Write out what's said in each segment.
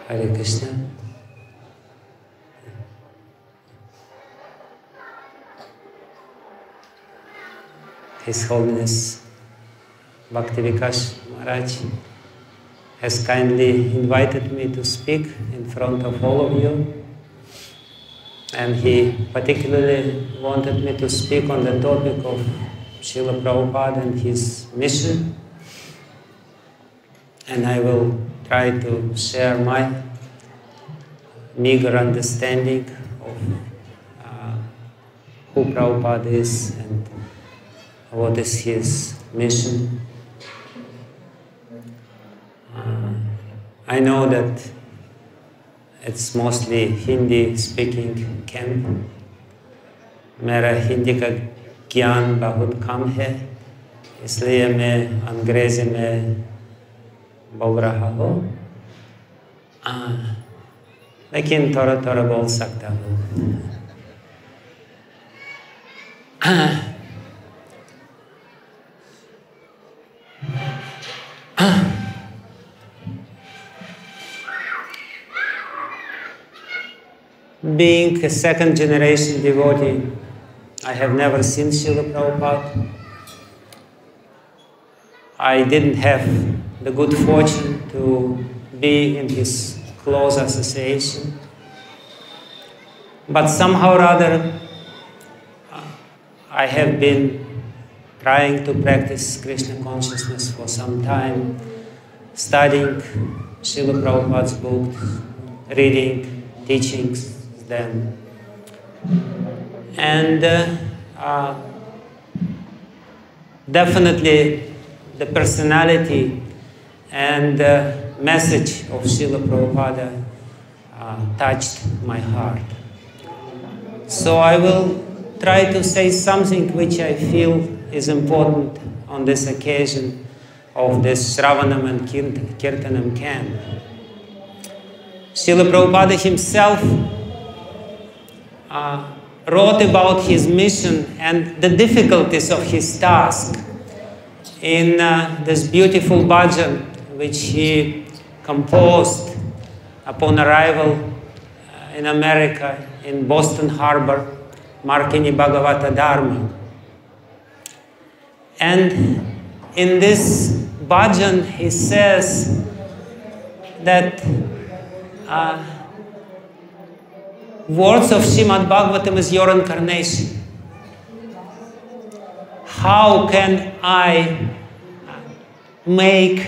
Hare Krishna. His Holiness Bhakti Vikasha Maharaj has kindly invited me to speak in front of all of you, and he particularly wanted me to speak on the topic of Srila Prabhupada and his mission, and I will try to share my meager understanding of who Prabhupada is and what is his mission. I know that it's mostly Hindi-speaking camp. मेरा हिंदी का ज्ञान बहुत कम है, इसलिए मैं अंग्रेजी में बोल रहा हूँ, लेकिन थोड़ा बोल सकता हूँ. Being a second-generation devotee, I have never seen Srila Prabhupada. I didn't have the good fortune to be in his close association. But somehow or other, I have been trying to practice Krishna consciousness for some time, studying Srila Prabhupada's books, reading teachings, then. And definitely the personality and message of Srila Prabhupada touched my heart. So I will try to say something which I feel is important on this occasion of this Shravanam and Kirtanam camp. Srila Prabhupada himself wrote about his mission and the difficulties of his task in this beautiful bhajan which he composed upon arrival in America, in Boston Harbor, Markini Bhagavata Dharma. And in this bhajan he says that words of Srimad Bhagavatam is your incarnation. How can I make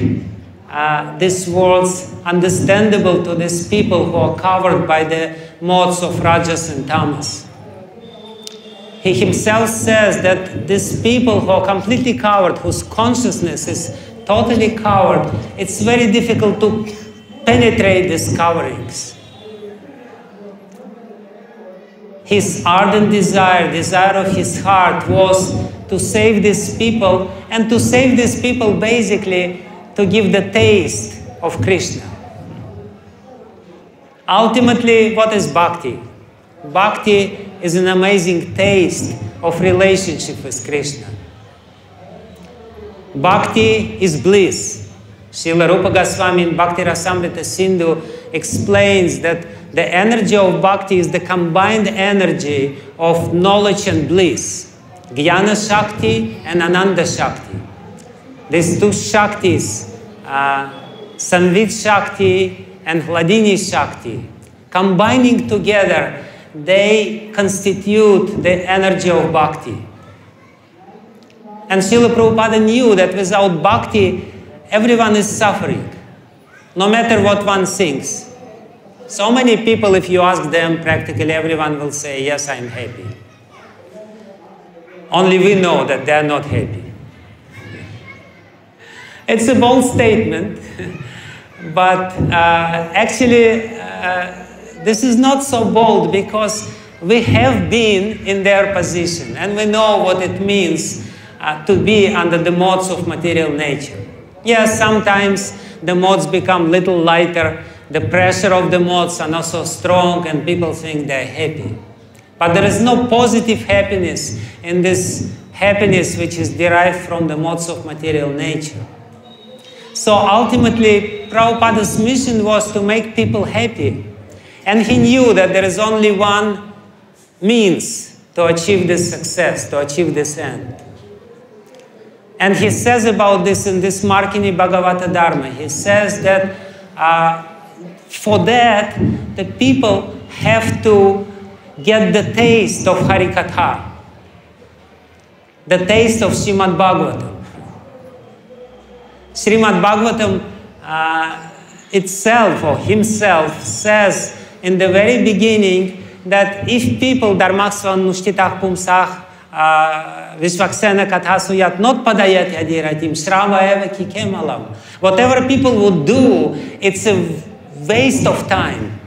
these words understandable to these people who are covered by the modes of Rajas and Tamas? He himself says that these people who are completely covered, whose consciousness is totally covered, it's very difficult to penetrate these coverings. His ardent desire of his heart was to save these people, and to save these people basically to give the taste of Krishna. Ultimately, what is Bhakti? Bhakti is an amazing taste of relationship with Krishna. Bhakti is bliss. Srila Rupa Goswami in Bhakti Rasamrita Sindhu explains that the energy of Bhakti is the combined energy of knowledge and bliss. Jnana Shakti and Ananda Shakti. These two Shaktis, Sanvit Shakti and Hladini Shakti, combining together, they constitute the energy of Bhakti. And Srila Prabhupada knew that without Bhakti, everyone is suffering, no matter what one thinks. So many people, if you ask them, practically everyone will say, yes, I'm happy. Only we know that they are not happy. It's a bold statement, but actually this is not so bold because we have been in their position and we know what it means to be under the modes of material nature. Yes, sometimes the modes become little lighter, the pressure of the modes are not so strong and people think they're happy. But there is no positive happiness in this happiness which is derived from the modes of material nature. So ultimately, Prabhupada's mission was to make people happy. And he knew that there is only one means to achieve this success, to achieve this end. And he says about this in this Markini Bhagavata Dharma. He says that for that, the people have to get the taste of Harikatha, the taste of Srimad Bhagavatam. Srimad Bhagavatam itself or himself says in the very beginning that if people dharmaksvan nuштитах pumsach vishvaksena kathasuyat not padayat yadiratim shrava eva kikemalam. Whatever people would do, it's a waste of time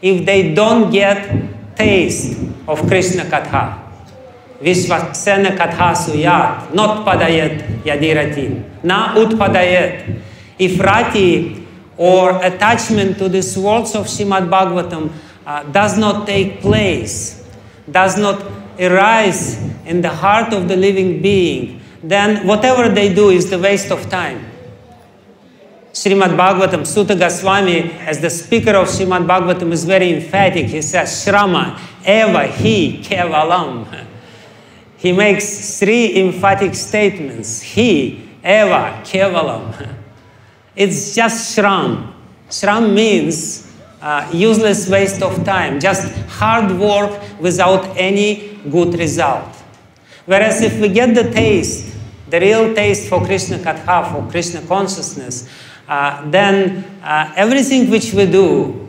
if they don't get taste of Krishna katha. Vishvaksena kathasuyat not padayat yadiratim na utpadayat. If rati or attachment to these words of Srimad Bhagavatam does not take place, does not arise in the heart of the living being, then whatever they do is the waste of time. Srimad Bhagavatam, Sutta Goswami, as the speaker of Srimad Bhagavatam, is very emphatic. He says, Shrama, Eva, He, Kevalam. He makes three emphatic statements. He, Eva, Kevalam. It's just Shram. Shram means useless waste of time, just hard work without any good result. Whereas if we get the taste, the real taste for Krishna Katha, for Krishna consciousness, then everything which we do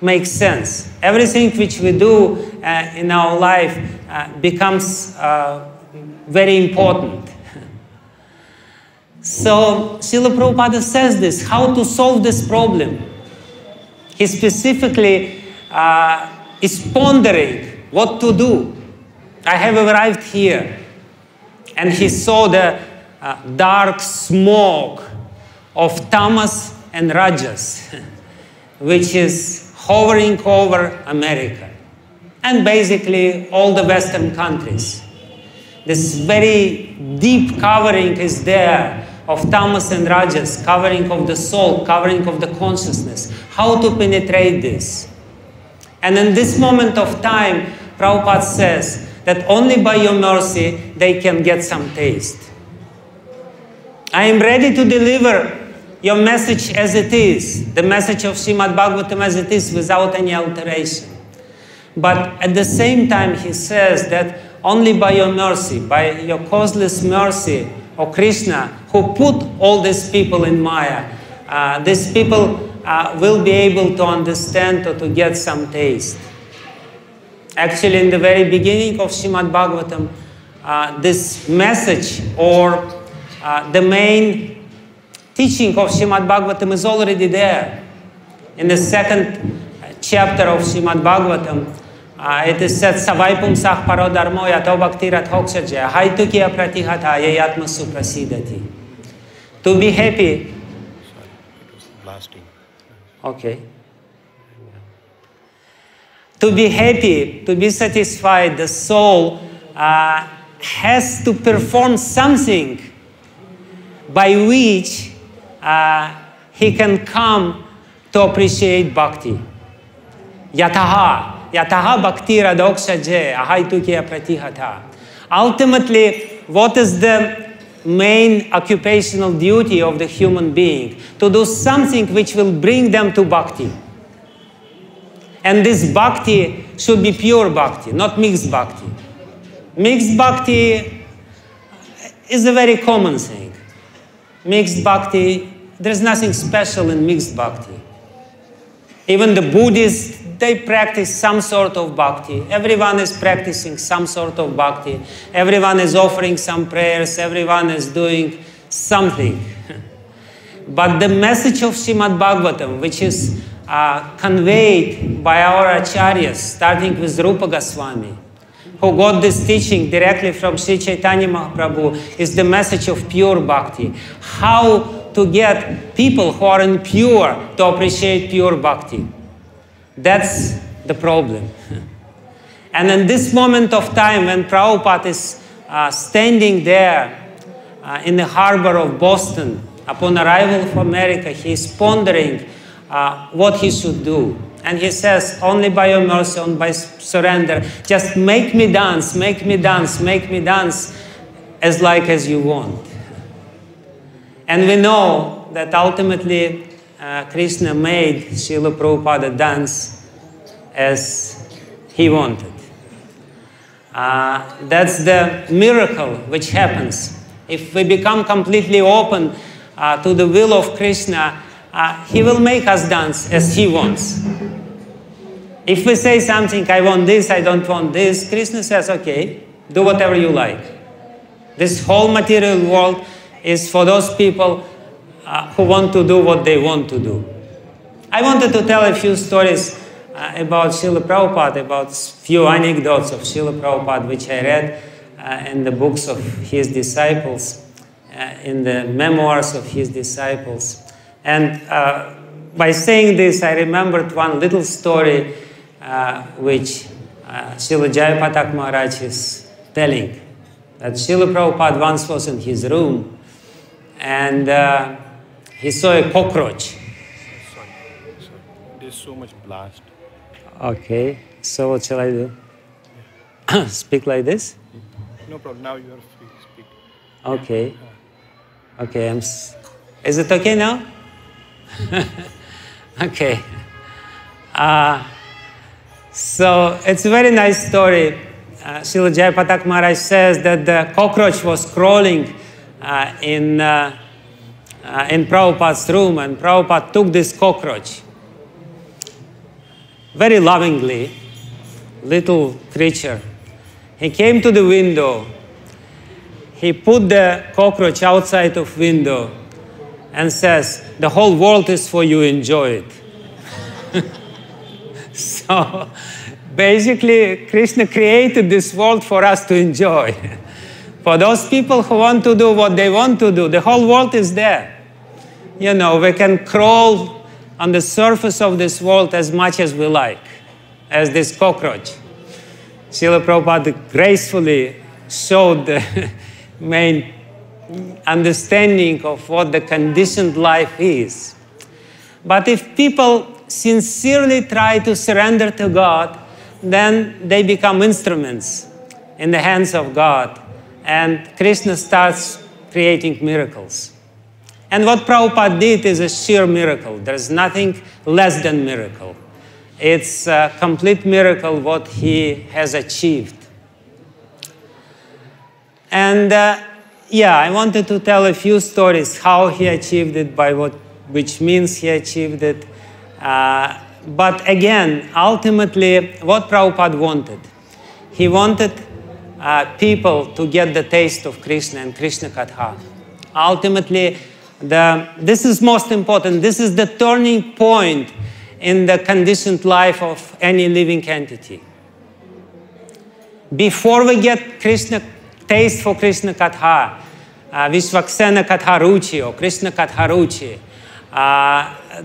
makes sense. Everything which we do in our life becomes very important. So Srila Prabhupada says this, how to solve this problem. He specifically is pondering what to do. I have arrived here and he saw the dark smoke of tamas and rajas, which is hovering over America and basically all the Western countries. This very deep covering is there of tamas and rajas, covering of the soul, covering of the consciousness. How to penetrate this? And in this moment of time, Prabhupada says that only by your mercy they can get some taste. I am ready to deliver your message as it is, the message of Srimad Bhagavatam as it is, without any alteration. But at the same time, he says that only by your mercy, by your causeless mercy, O Krishna, who put all these people in Maya, these people will be able to understand or to get some taste. Actually, in the very beginning of Srimad Bhagavatam, this message or the main teaching of Srimad Bhagavatam is already there. In the second chapter of Srimad Bhagavatam, it is said, Savaipum sah parodharmo yato bhaktirat hokshaja, haitukiya pratihata yayatma suprasidati. To be happy. Sorry, it was blasting. Okay. To be happy, to be satisfied, the soul has to perform something by which he can come to appreciate bhakti. Yataha bhakti radokshaje ahaitukiya pratihata. Ultimately, what is the main occupational duty of the human being? To do something which will bring them to bhakti. And this bhakti should be pure bhakti, not mixed bhakti. Mixed bhakti is a very common thing. Mixed bhakti, there's nothing special in mixed bhakti. Even the Buddhists, they practice some sort of bhakti. Everyone is practicing some sort of bhakti. Everyone is offering some prayers. Everyone is doing something. But the message of Srimad Bhagavatam, which is conveyed by our acharyas, starting with Rupa Goswami, who got this teaching directly from Sri Chaitanya Mahaprabhu, is the message of pure bhakti. How to get people who are impure to appreciate pure bhakti. That's the problem. And in this moment of time, when Prabhupada is standing there in the harbor of Boston, Upon arrival of America, he is pondering what he should do. And he says, only by your mercy, only by surrender, just make me dance, make me dance, make me dance as like as you want. And we know that ultimately Krishna made Srila Prabhupada dance as he wanted. That's the miracle which happens. If we become completely open to the will of Krishna, he will make us dance as he wants. If we say something, I want this, I don't want this, Krishna says, okay, do whatever you like. This whole material world is for those people who want to do what they want to do. I wanted to tell a few stories about Srila Prabhupada, about few anecdotes of Srila Prabhupada, which I read in the books of his disciples, in the memoirs of his disciples. And by saying this, I remembered one little story which Srila Jayapatak Maharaj is telling. That Srila Prabhupada once was in his room and he saw a cockroach. Sorry. There's so much blast. Okay, so what shall I do? Speak like this? No problem, now you are free to speak. Okay. Okay, is it okay now? Okay. So it's a very nice story. Srila Jayapatak Maharaj says that the cockroach was crawling in Prabhupada's room, and Prabhupada took this cockroach very lovingly, little creature. He came to the window. He put the cockroach outside of window and says, the whole world is for you, enjoy it. So basically, Krishna created this world for us to enjoy. For those people who want to do what they want to do, the whole world is there. You know, we can crawl on the surface of this world as much as we like, as this cockroach. Srila Prabhupada gracefully showed the main understanding of what the conditioned life is. But if people sincerely try to surrender to God, then they become instruments in the hands of God, and Krishna starts creating miracles. And what Prabhupada did is a sheer miracle. There's nothing less than miracle. It's a complete miracle what he has achieved. And yeah, I wanted to tell a few stories how he achieved it, by which means he achieved it. But again, ultimately, what Prabhupada wanted, he wanted people to get the taste of Krishna and Krishna katha. Ultimately, this is most important. This is the turning point in the conditioned life of any living entity. Before we get taste for Krishna katha, Vishvaksena katha ruchi or Krishna katha ruchi,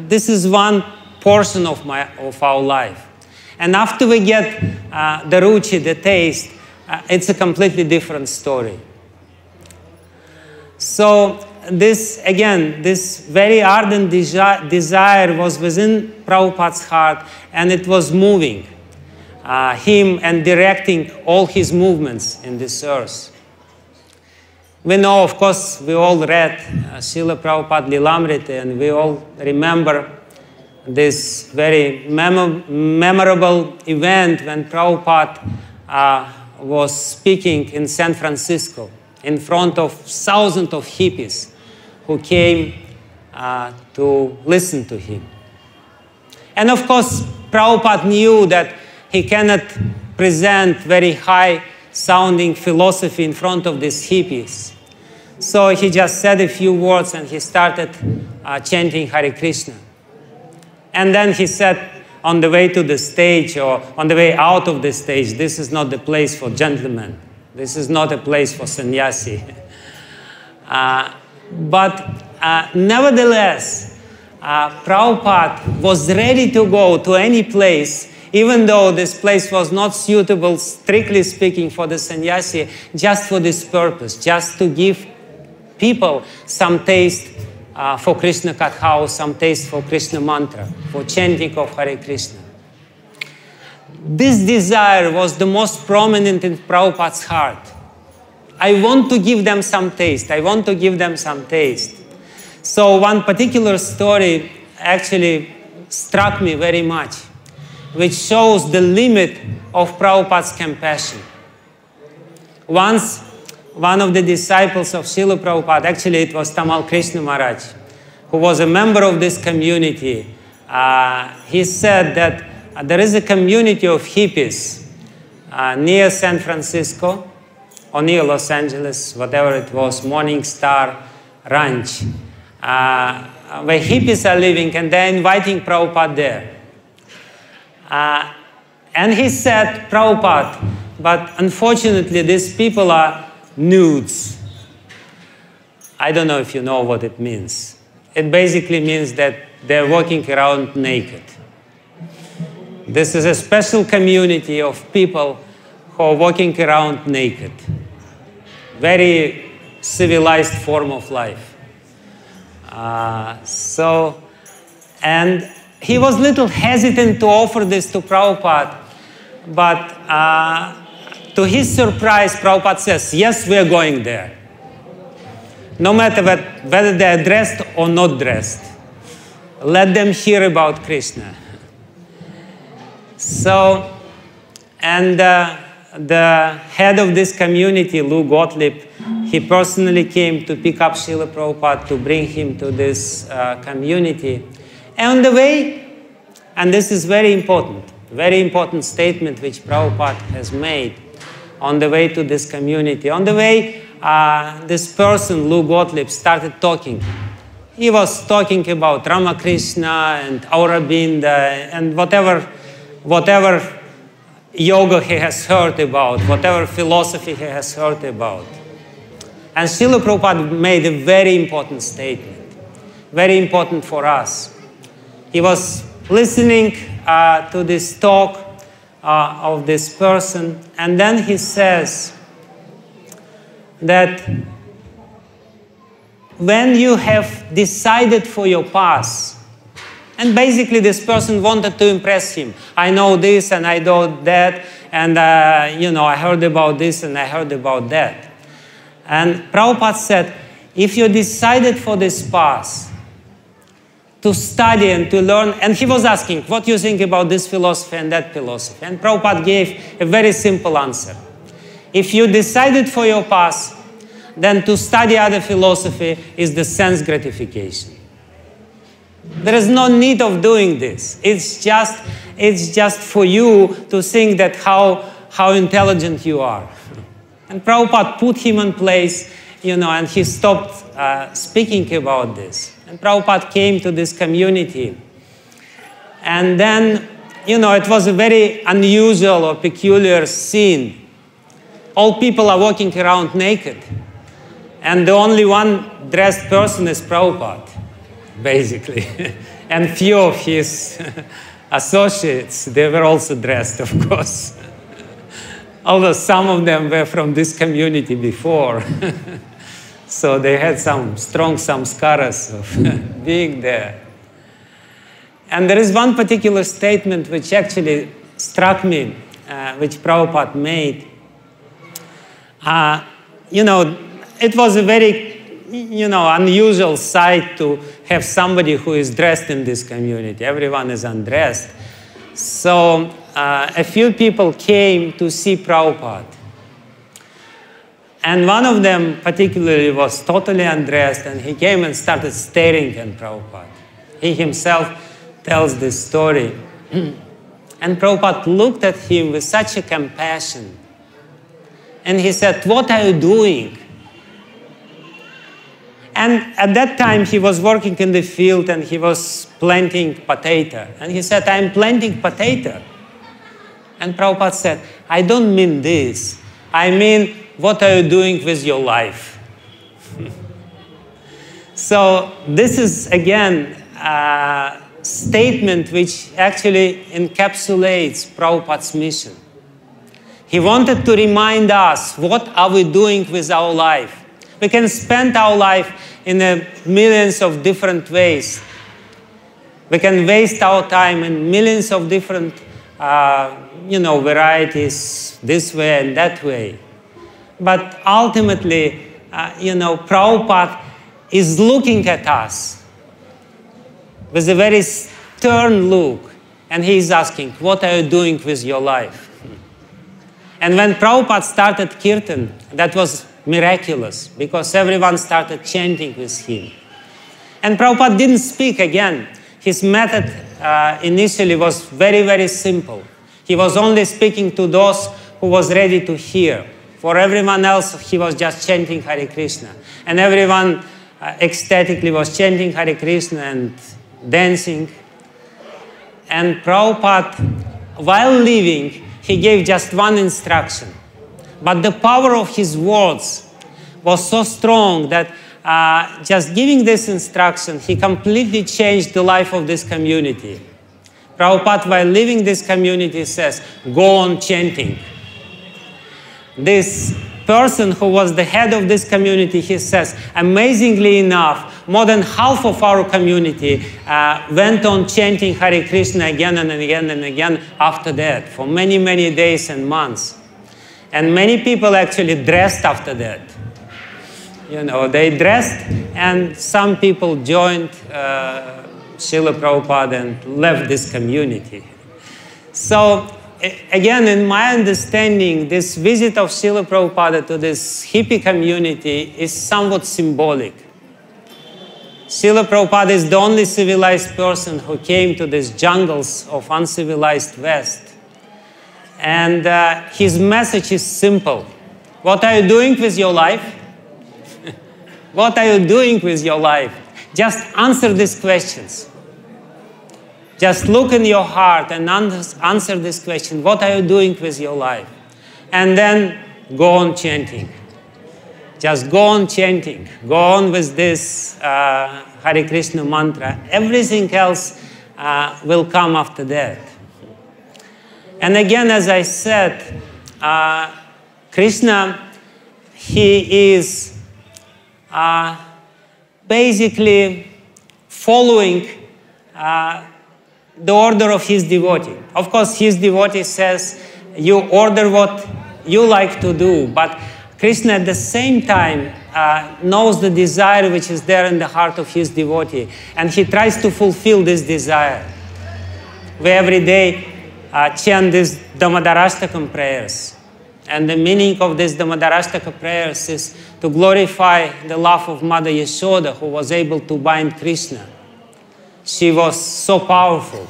this is one portion of our life. And after we get the ruchi, the taste, it's a completely different story. So this, again, this very ardent desire was within Prabhupada's heart, and it was moving him and directing all his movements in this earth. We know, of course, we all read Srila Prabhupada Lilamrita, and we all remember this very memorable event when Prabhupada was speaking in San Francisco in front of thousands of hippies who came to listen to him. And of course, Prabhupada knew that he cannot present very high-sounding philosophy in front of these hippies. So he just said a few words and he started chanting Hare Krishna. And then he said, on the way to the stage or on the way out of the stage, this is not the place for gentlemen. This is not a place for sannyasi. But nevertheless, Prabhupada was ready to go to any place, even though this place was not suitable, strictly speaking, for the sannyasi, just for this purpose, just to give people some taste for Krishna katha or some taste for Krishna mantra, for chanting of Hare Krishna. This desire was the most prominent in Prabhupada's heart. I want to give them some taste. I want to give them some taste. So one particular story actually struck me very much, which shows the limit of Prabhupada's compassion. Once, one of the disciples of Srila Prabhupada, actually it was Tamal Krishna Maharaj, who was a member of this community, he said that there is a community of hippies near San Francisco, or near Los Angeles, whatever it was, Morning Star Ranch, where hippies are living, and they're inviting Prabhupada there. And he said, Prabhupada, but unfortunately these people are nudes. I don't know if you know what it means. It basically means that they're walking around naked. This is a special community of people who are walking around naked. Very civilized form of life. And he was a little hesitant to offer this to Prabhupada, but to his surprise, Prabhupada says, yes, we are going there. No matter whether they are dressed or not dressed. Let them hear about Krishna. So, and the head of this community, Lou Gottlieb, he personally came to pick up Srila Prabhupada to bring him to this community. And on the way, and this is very important statement which Prabhupada has made on the way to this community. On the way, this person, Lou Gottlieb, started talking. He was talking about Ramakrishna and Aurobindo and whatever yoga he has heard about, whatever philosophy he has heard about. And Srila Prabhupada made a very important statement, very important for us. He was listening to this talk of this person, and then he says that when you have decided for your path, and basically this person wanted to impress him. I know this and I know that, and I heard about this and I heard about that. And Prabhupada said, if you decided for this path, to study and to learn, and he was asking, what do you think about this philosophy and that philosophy? And Prabhupada gave a very simple answer. If you decided for your path, then to study other philosophy is the sense gratification. There is no need of doing this. It's just for you to think that how intelligent you are. And Prabhupada put him in place, and he stopped speaking about this. And Prabhupada came to this community. And then, it was a very unusual or peculiar scene. All people are walking around naked. And the only one dressed person is Prabhupada, basically. And few of his associates, they were also dressed, of course. Although some of them were from this community before. So they had some strong samskaras of being there. And there is one particular statement which actually struck me, which Prabhupada made. It was a very, unusual sight to have somebody who is dressed in this community. Everyone is undressed. So a few people came to see Prabhupada. And one of them particularly was totally undressed, and he came and started staring at Prabhupada. He himself tells this story. And Prabhupada looked at him with such a compassion. And he said, what are you doing? And at that time, he was working in the field and he was planting potato. And he said, I'm planting potato. And Prabhupada said, I don't mean this. I mean, what are you doing with your life? So this is, again, a statement which actually encapsulates Prabhupada's mission. He wanted to remind us, what are we doing with our life? We can spend our life in millions of different ways. We can waste our time in millions of different, varieties, this way and that way. But ultimately, Prabhupada is looking at us with a very stern look, and he is asking, what are you doing with your life? And when Prabhupada started Kirtan, that was miraculous, because everyone started chanting with him. And Prabhupada didn't speak again. His method initially was very, very simple. He was only speaking to those who was ready to hear. For everyone else, he was just chanting Hare Krishna. And everyone ecstatically was chanting Hare Krishna and dancing. And Prabhupada, while leaving, he gave just one instruction. But the power of his words was so strong that just giving this instruction, he completely changed the life of this community. Prabhupada, while leaving this community, says, go on chanting. This person who was the head of this community, he says, amazingly enough, more than half of our community went on chanting Hare Krishna again and again and again after that, for many, many days and months. And many people actually dressed after that. They dressed, and some people joined Srila Prabhupada and left this community. So, again, in my understanding, this visit of Srila Prabhupada to this hippie community is somewhat symbolic. Srila Prabhupada is the only civilized person who came to these jungles of uncivilized West. And his message is simple. What are you doing with your life? What are you doing with your life? Just answer these questions. Just look in your heart and answer this question. What are you doing with your life? And then go on chanting. Just go on chanting. Go on with this Hare Krishna mantra. Everything else will come after that. And again, as I said, Krishna, he is basically following the order of his devotee. Of course, his devotee says, you order what you like to do, but Krishna at the same time knows the desire which is there in the heart of his devotee, and he tries to fulfill this desire. We every day chant these Damodarashtakam prayers. And the meaning of these Damodarashtaka prayers is to glorify the love of Mother Yashoda, who was able to bind Krishna. She was so powerful.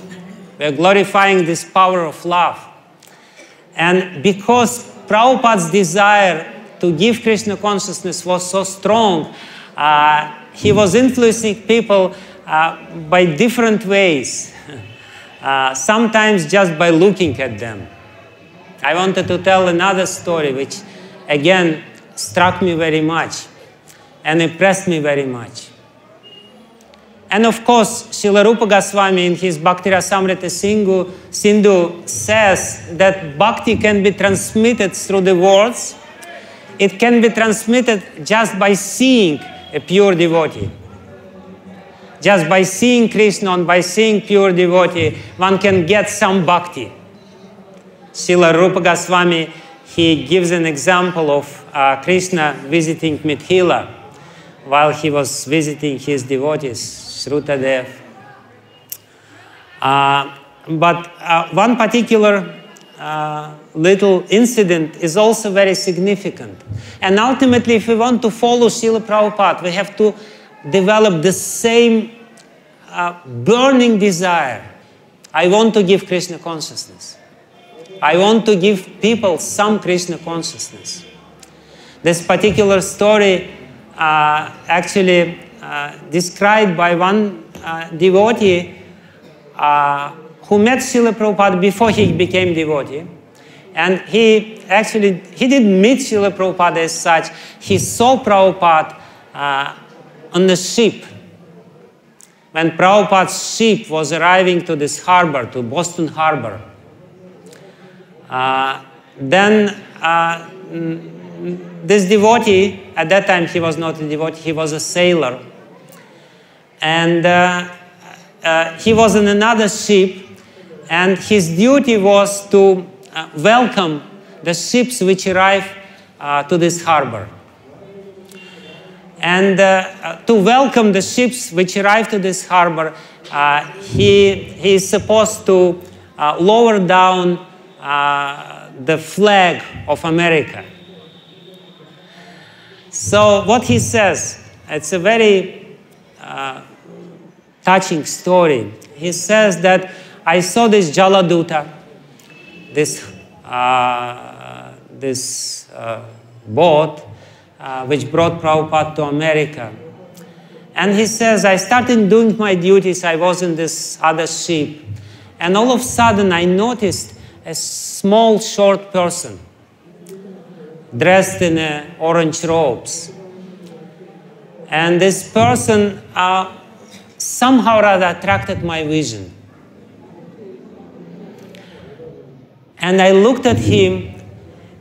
We are glorifying this power of love. And because Prabhupada's desire to give Krishna consciousness was so strong, he was influencing people by different ways. Sometimes just by looking at them. I wanted to tell another story which, again, struck me very much and impressed me very much. And of course, Srila Rupa Goswami in his Bhakti Rasamrita Sindhu says that bhakti can be transmitted through the words. It can be transmitted just by seeing a pure devotee. Just by seeing Krishna and by seeing pure devotee, one can get some bhakti. Srila Rupa Goswami, he gives an example of Krishna visiting Mithila while he was visiting his devotees, Shrutadev. But one particular little incident is also very significant. And ultimately, if we want to follow Srila Prabhupada, we have to develop the same burning desire. I want to give Krishna consciousness. I want to give people some Krishna consciousness. This particular story actually described by one devotee who met Srila Prabhupada before he became devotee. And he didn't meet Srila Prabhupada as such. He saw Prabhupada on the ship. When Prabhupada's ship was arriving to this harbor, to Boston Harbor, then this devotee, at that time he was not a devotee, he was a sailor. And he was in another ship, and his duty was to welcome the ships which arrive to this harbor. And to welcome the ships which arrive to this harbor, he is supposed to lower down the flag of America. So what he says, it's a very touching story. He says that I saw this Jaladuta, this boat which brought Prabhupada to America. And he says, I started doing my duties, I was in this other ship, and all of a sudden I noticed a small, short person dressed in orange robes. And this person somehow rather attracted my vision. And I looked at him,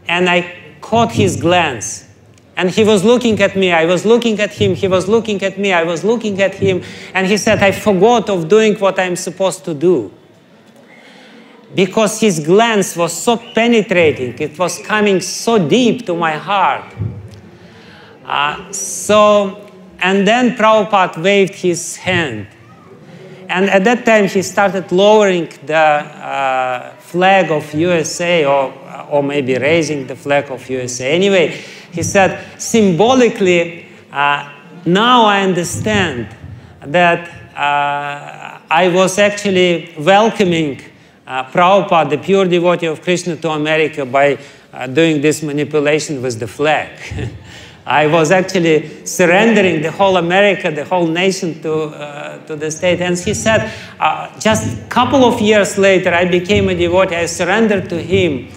and I caught his glance. And he was looking at me, I was looking at him, he was looking at me, I was looking at him, and he said, I forgot of doing what I'm supposed to do. Because his glance was so penetrating, it was coming so deep to my heart. And then Prabhupada waved his hand. And at that time he started lowering the flag of USA, or maybe raising the flag of USA. Anyway, he said, symbolically, now I understand that I was actually welcoming Prabhupada, the pure devotee of Krishna, to America by doing this manipulation with the flag. I was actually surrendering the whole America, the whole nation to the state. And he said, just a couple of years later, I became a devotee, I surrendered to him.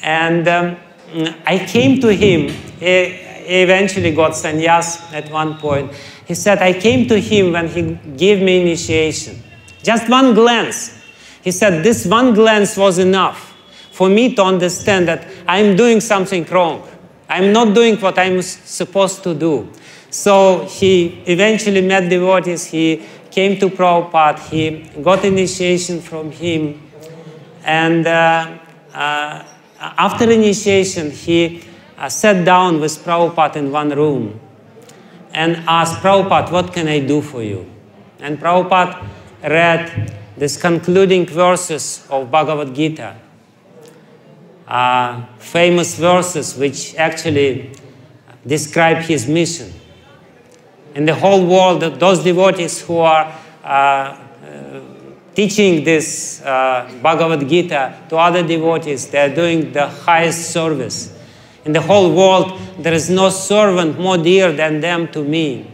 And I came to him, he eventually got sannyas at one point. He said, I came to him when he gave me initiation. Just one glance. He said, this one glance was enough for me to understand that I'm doing something wrong. I'm not doing what I'm supposed to do. So he eventually met devotees, he came to Prabhupada, he got initiation from him, and after initiation, he sat down with Prabhupada in one room and asked, Prabhupada, what can I do for you? And Prabhupada read these concluding verses of Bhagavad Gita, famous verses which actually describe his mission. In the whole world, those devotees who are teaching this Bhagavad Gita to other devotees, they are doing the highest service. In the whole world, there is no servant more dear than them to me.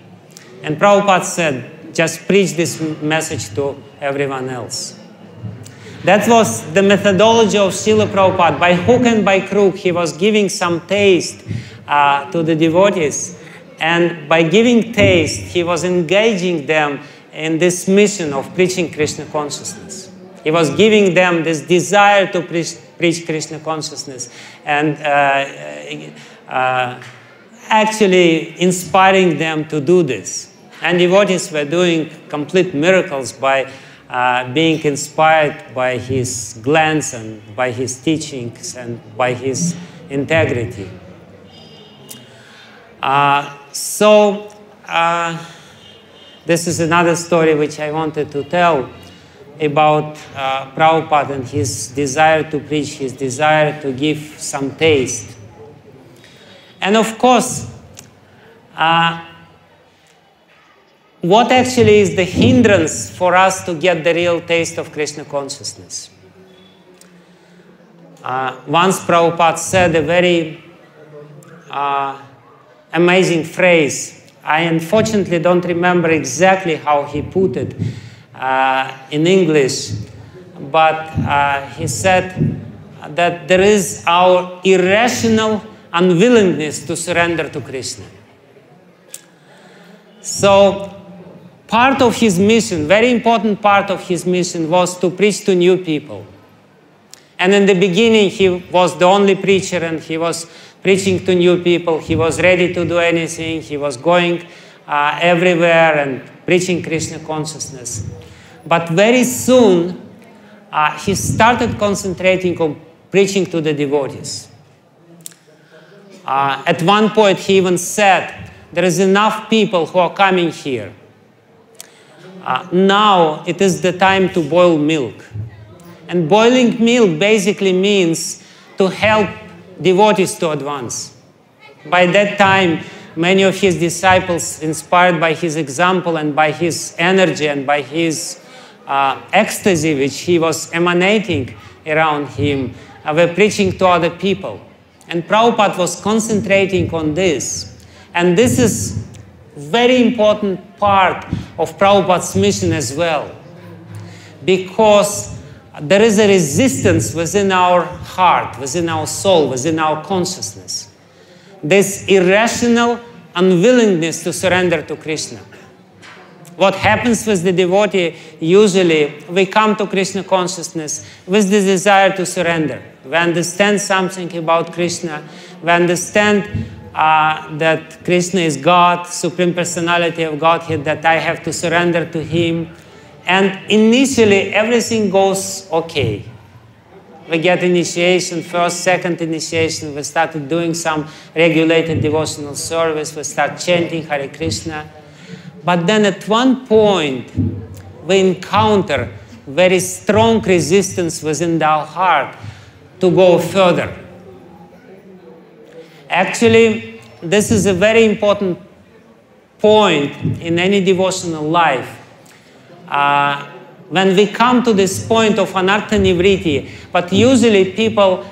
And Prabhupada said, just preach this message to everyone else. That was the methodology of Srila Prabhupada. By hook and by crook, he was giving some taste to the devotees. And by giving taste, he was engaging them in this mission of preaching Krishna consciousness. He was giving them this desire to preach Krishna consciousness and actually inspiring them to do this. And devotees were doing complete miracles by being inspired by his glance and by his teachings and by his integrity. This is another story which I wanted to tell about Prabhupada and his desire to preach, his desire to give some taste. And of course, what actually is the hindrance for us to get the real taste of Krishna consciousness? Once Prabhupada said a very amazing phrase. I unfortunately don't remember exactly how he put it in English, but he said that there is our irrational unwillingness to surrender to Krishna. So part of his mission, very important part of his mission, was to preach to new people. And in the beginning, he was the only preacher, and he was preaching to new people. He was ready to do anything. He was going everywhere and preaching Krishna consciousness. But very soon, he started concentrating on preaching to the devotees. At one point, he even said, there is enough people who are coming here. Now it is the time to boil milk. And boiling milk basically means to help devotees to advance. By that time, many of his disciples, inspired by his example and by his energy and by his ecstasy which he was emanating around him, were preaching to other people. And Prabhupada was concentrating on this. And this is very important part of Prabhupada's mission as well. Because there is a resistance within our heart, within our soul, within our consciousness. This irrational unwillingness to surrender to Krishna. What happens with the devotee, usually we come to Krishna consciousness with the desire to surrender. We understand something about Krishna. We understand that Krishna is God, Supreme Personality of Godhead, that I have to surrender to Him. And initially, everything goes okay. We get initiation, first, second initiation. We started doing some regulated devotional service. We start chanting Hare Krishna. But then at one point, we encounter very strong resistance within our heart to go further. Actually, this is a very important point in any devotional life. When we come to this point of anartha nivritti, but usually people,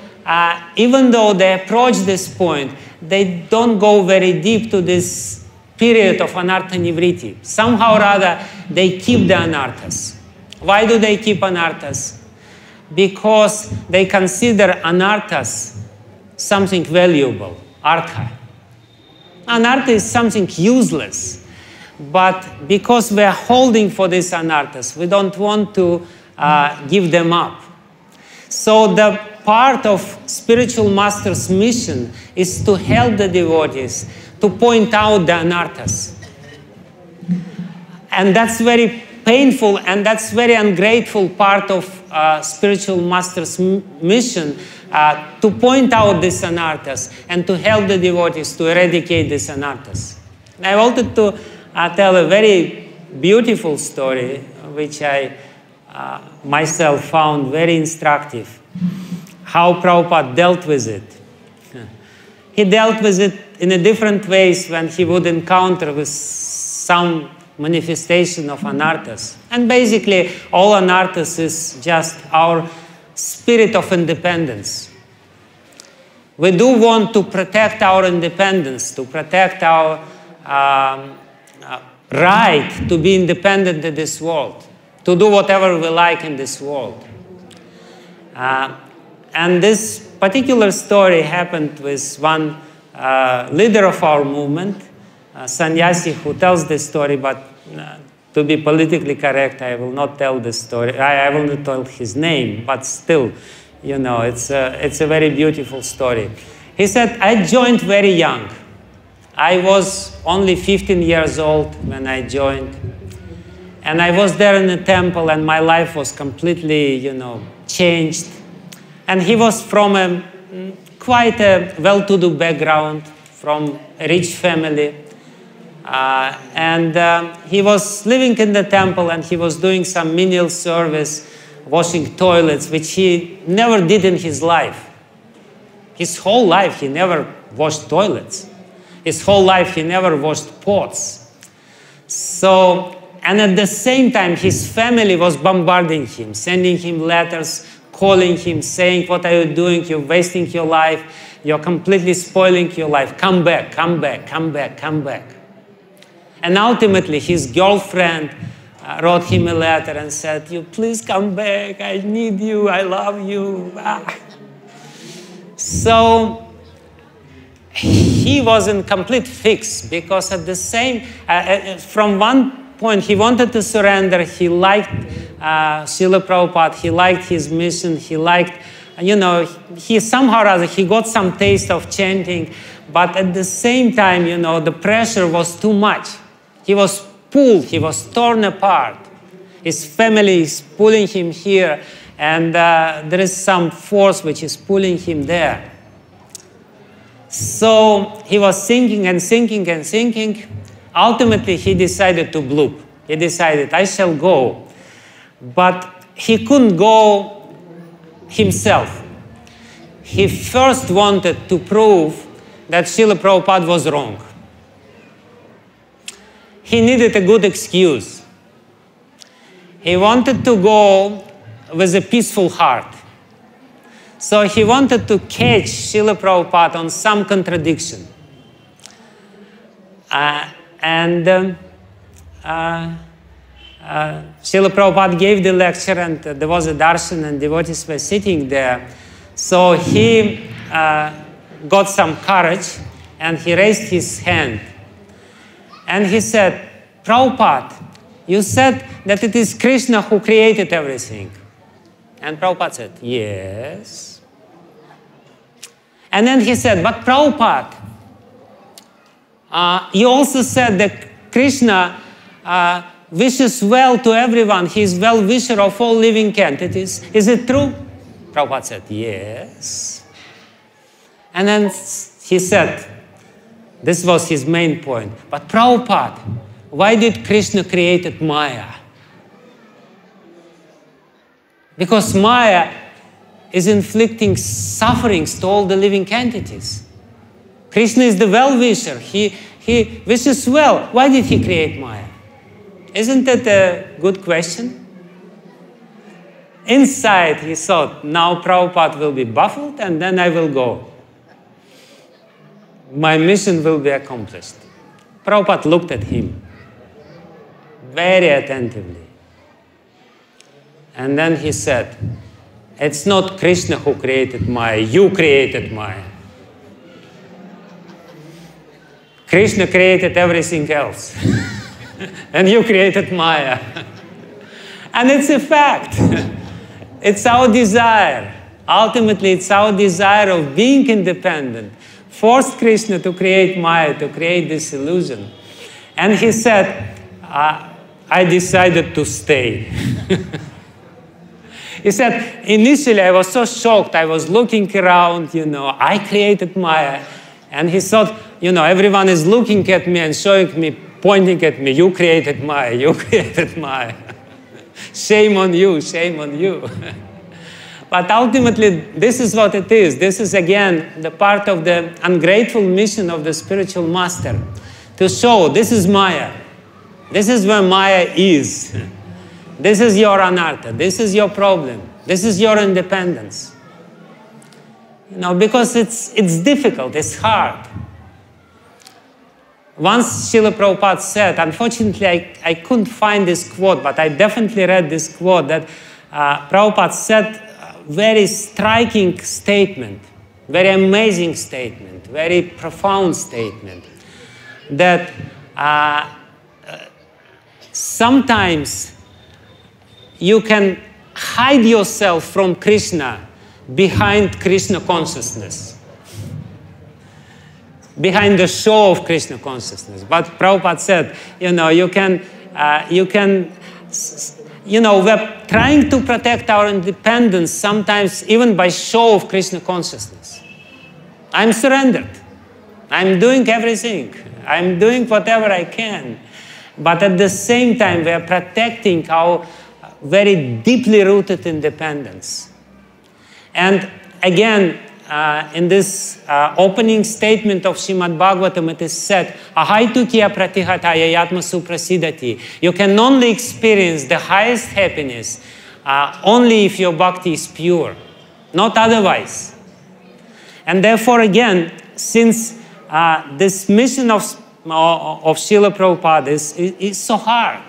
even though they approach this point, they don't go very deep to this period of anartha nivritti. Somehow or other, they keep the anarthas. Why do they keep anarthas? Because they consider anarthas something valuable, artha. Anartha is something useless. But because we are holding for these anarthas, we don't want to give them up. So the part of spiritual master's mission is to help the devotees to point out the anarthas. And that's very painful and that's very ungrateful part of spiritual master's mission, to point out these anarthas and to help the devotees to eradicate these anarthas. I wanted to tell a very beautiful story, which I myself found very instructive, how Prabhupada dealt with it. He dealt with it in a different ways when he would encounter with some manifestation of anarthas. And basically, all anarthas is just our spirit of independence. We do want to protect our independence, to protect our right to be independent in this world, to do whatever we like in this world. And this particular story happened with one leader of our movement, sannyasi, who tells this story, but to be politically correct, I will not tell this story. I will not tell his name, but still, you know, it's a very beautiful story. He said, I joined very young. I was only 15 years old when I joined. And I was there in the temple and my life was completely, you know, changed. And he was from quite a well-to-do background, from a rich family. He was living in the temple and he was doing some menial service, washing toilets, which he never did in his life. His whole life he never washed toilets. His whole life he never washed pots. So, and at the same time his family was bombarding him, sending him letters, calling him, saying, what are you doing? You're wasting your life. You're completely spoiling your life. Come back, come back, come back, come back. And ultimately, his girlfriend wrote him a letter and said, you please come back. I need you. I love you. So he was in complete fix because at the same, from one point, he wanted to surrender. He liked Srila Prabhupada. He liked his mission. He liked he somehow or other, he got some taste of chanting, but at the same time, the pressure was too much. He was pulled, he was torn apart. His family is pulling him here, and there is some force which is pulling him there. So he was thinking and thinking and thinking. Ultimately, he decided to bloop. He decided, I shall go. But he couldn't go himself. He first wanted to prove that Srila Prabhupada was wrong. He needed a good excuse. He wanted to go with a peaceful heart. So he wanted to catch Srila Prabhupada on some contradiction. Srila Prabhupada gave the lecture, and there was a darshan, and devotees were sitting there. So he got some courage, and he raised his hand. And he said, Prabhupada, you said that it is Krishna who created everything. And Prabhupada said, yes. And then he said, but Prabhupada, you also said that Krishna wishes well to everyone. He is well-wisher of all living entities. Is it true? Prabhupada said, yes. And then he said, this was his main point, but Prabhupada, why did Krishna create Maya? Because Maya is inflicting sufferings to all the living entities. Krishna is the well-wisher. He wishes well. Why did he create Maya? Isn't that a good question? Inside, he thought, now Prabhupada will be baffled, and then I will go. My mission will be accomplished. Prabhupada looked at him very attentively. And then he said, it's not Krishna who created Maya, you created Maya. Krishna created everything else. And you created Maya. And it's a fact. It's our desire. Ultimately, it's our desire of being independent. Forced Krishna to create Maya, to create this illusion. And he said, I decided to stay. He said, initially I was so shocked. I was looking around, I created Maya. And he thought, everyone is looking at me and showing me, pointing at me, you created Maya, you created Maya. Shame on you, shame on you. But ultimately, this is what it is. This is, again, the part of the ungrateful mission of the spiritual master, to show this is Maya. This is where Maya is. This is your anartha. This is your problem. This is your independence. Because it's difficult, it's hard. Once Srila Prabhupada said, unfortunately I couldn't find this quote, but I definitely read this quote, that Prabhupada said a very striking statement, very amazing statement, very profound statement, that sometimes you can hide yourself from Krishna behind Krishna consciousness, behind the show of Krishna consciousness. But Prabhupada said, we're trying to protect our independence sometimes even by show of Krishna consciousness. I'm surrendered. I'm doing everything. I'm doing whatever I can. But at the same time, we are protecting our very deeply rooted independence. And again, in this opening statement of Srimad Bhagavatam, it is said, Ahaitukya pratihataya yatma suprasidati. You can only experience the highest happiness only if your bhakti is pure, not otherwise. And therefore, again, since this mission of Srila Prabhupada is so hard,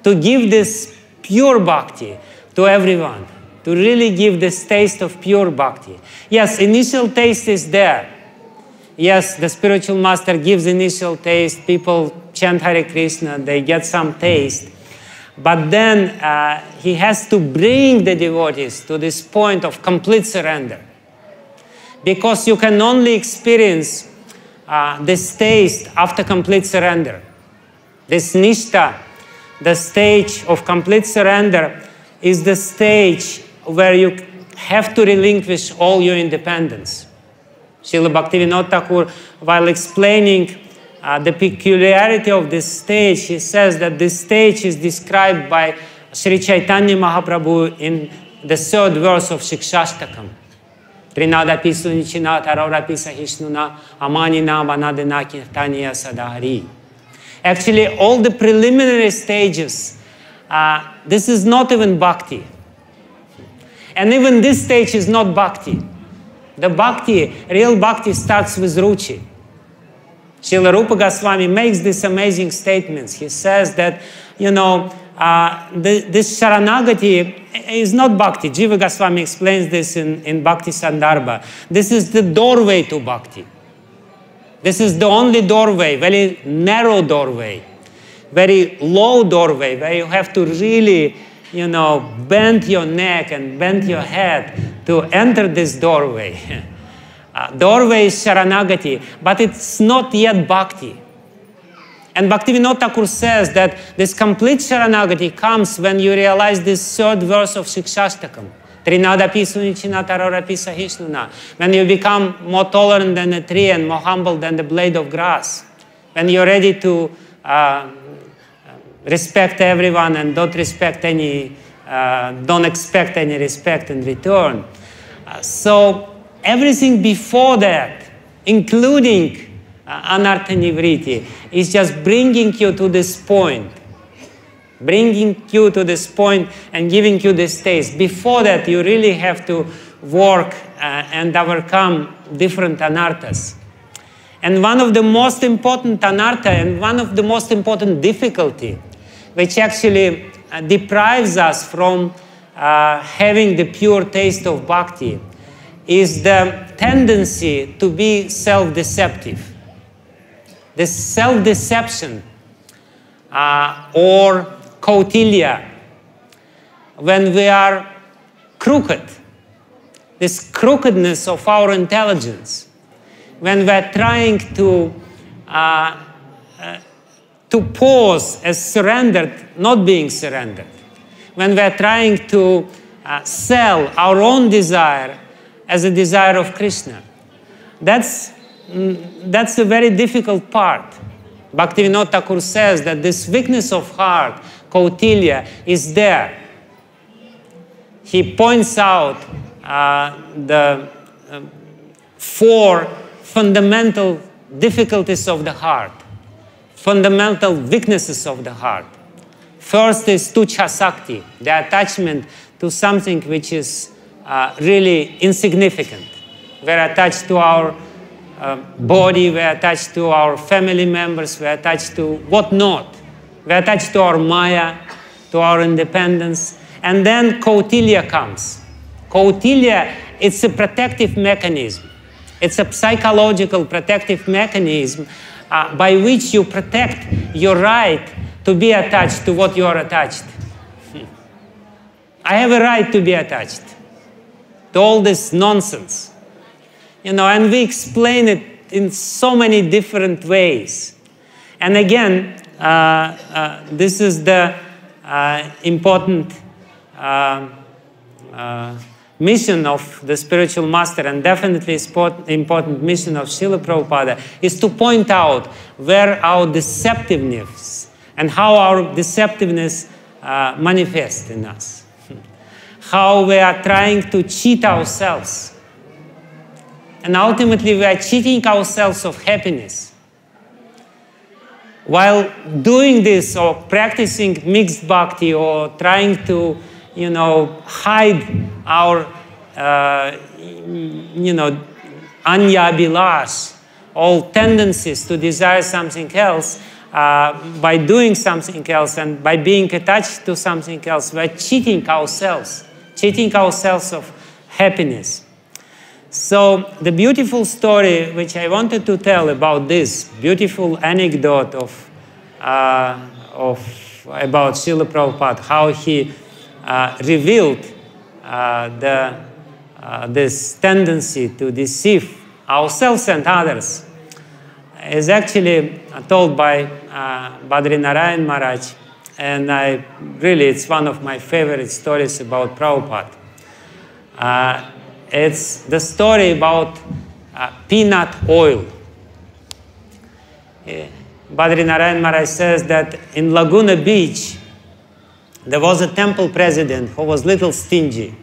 to give this pure bhakti to everyone, to really give this taste of pure bhakti. Yes, initial taste is there. Yes, the spiritual master gives initial taste. People chant Hare Krishna, they get some taste. But then he has to bring the devotees to this point of complete surrender. Because you can only experience this taste after complete surrender. This nishta, the stage of complete surrender, is the stage where you have to relinquish all your independence. Srila Bhaktivinoda Thakur, while explaining the peculiarity of this stage, he says that this stage is described by Sri Chaitanya Mahaprabhu in the third verse of Shikshashtakam. Trinadapi sunichina tarorapi sahishnuna amanina vanadena kirtaniya sadahari. Actually, all the preliminary stages, this is not even bhakti. And even this stage is not bhakti. The bhakti, real bhakti, starts with ruchi. Srila Rupa Goswami makes these amazing statements. He says that, you know, this Sharanagati is not bhakti. Jiva Goswami explains this in Bhakti Sandarbha. This is the doorway to bhakti. This is the only doorway, very narrow doorway, very low doorway, where you have to really, you know, bend your neck and bend your head to enter this doorway. Doorway is Sharanagati, but it's not yet bhakti. And Bhaktivinoda Thakur says that this complete Sharanagati comes when you realize this third verse of Shikshashtakam. Trinadapi sunichina tarorapi sahishnuna. When you become more tolerant than a tree and more humble than the blade of grass. When you're ready to respect everyone and don't expect any respect in return. So everything before that, including anartha nivriti, is just bringing you to this point. Bringing you to this point and giving you this taste. Before that, you really have to work and overcome different anarthas. And one of the most important anartha and one of the most important difficulty, which actually deprives us from having the pure taste of bhakti, is the tendency to be self-deceptive. This self-deception or kautilya, when we are crooked, this crookedness of our intelligence, when we are trying to pose as surrendered, not being surrendered, when we are trying to sell our own desire as a desire of Krishna. That's a very difficult part. Bhaktivinoda Thakur says that this weakness of heart, kautilya, is there. He points out the four fundamental difficulties of the heart, fundamental weaknesses of the heart. First is tuchha sakti, the attachment to something which is really insignificant. We're attached to our body, we're attached to our family members, we're attached to what not. We're attached to our maya, to our independence. And then kautilya comes. Kautilya, it's a protective mechanism. It's a psychological protective mechanism by which you protect your right to be attached to what you are attached. I have a right to be attached to all this nonsense. You know, and we explain it in so many different ways. And again, this is the important mission of the spiritual master, and definitely important mission of Srila Prabhupada, is to point out where our deceptiveness and how our deceptiveness manifests in us. How we are trying to cheat ourselves. And ultimately we are cheating ourselves of happiness. While doing this or practicing mixed bhakti or trying to, you know, hide our, you know, anya abhilash, all tendencies to desire something else, by doing something else and by being attached to something else, we're cheating ourselves of happiness. So the beautiful story which I wanted to tell about this, beautiful anecdote of about Srila Prabhupada, how he revealed this tendency to deceive ourselves and others, is actually told by Badrinarayan Maharaj, and it's one of my favorite stories about Prabhupada. It's the story about peanut oil. Badrinarayan Maharaj says that in Laguna Beach, there was a temple president who was a little stingy.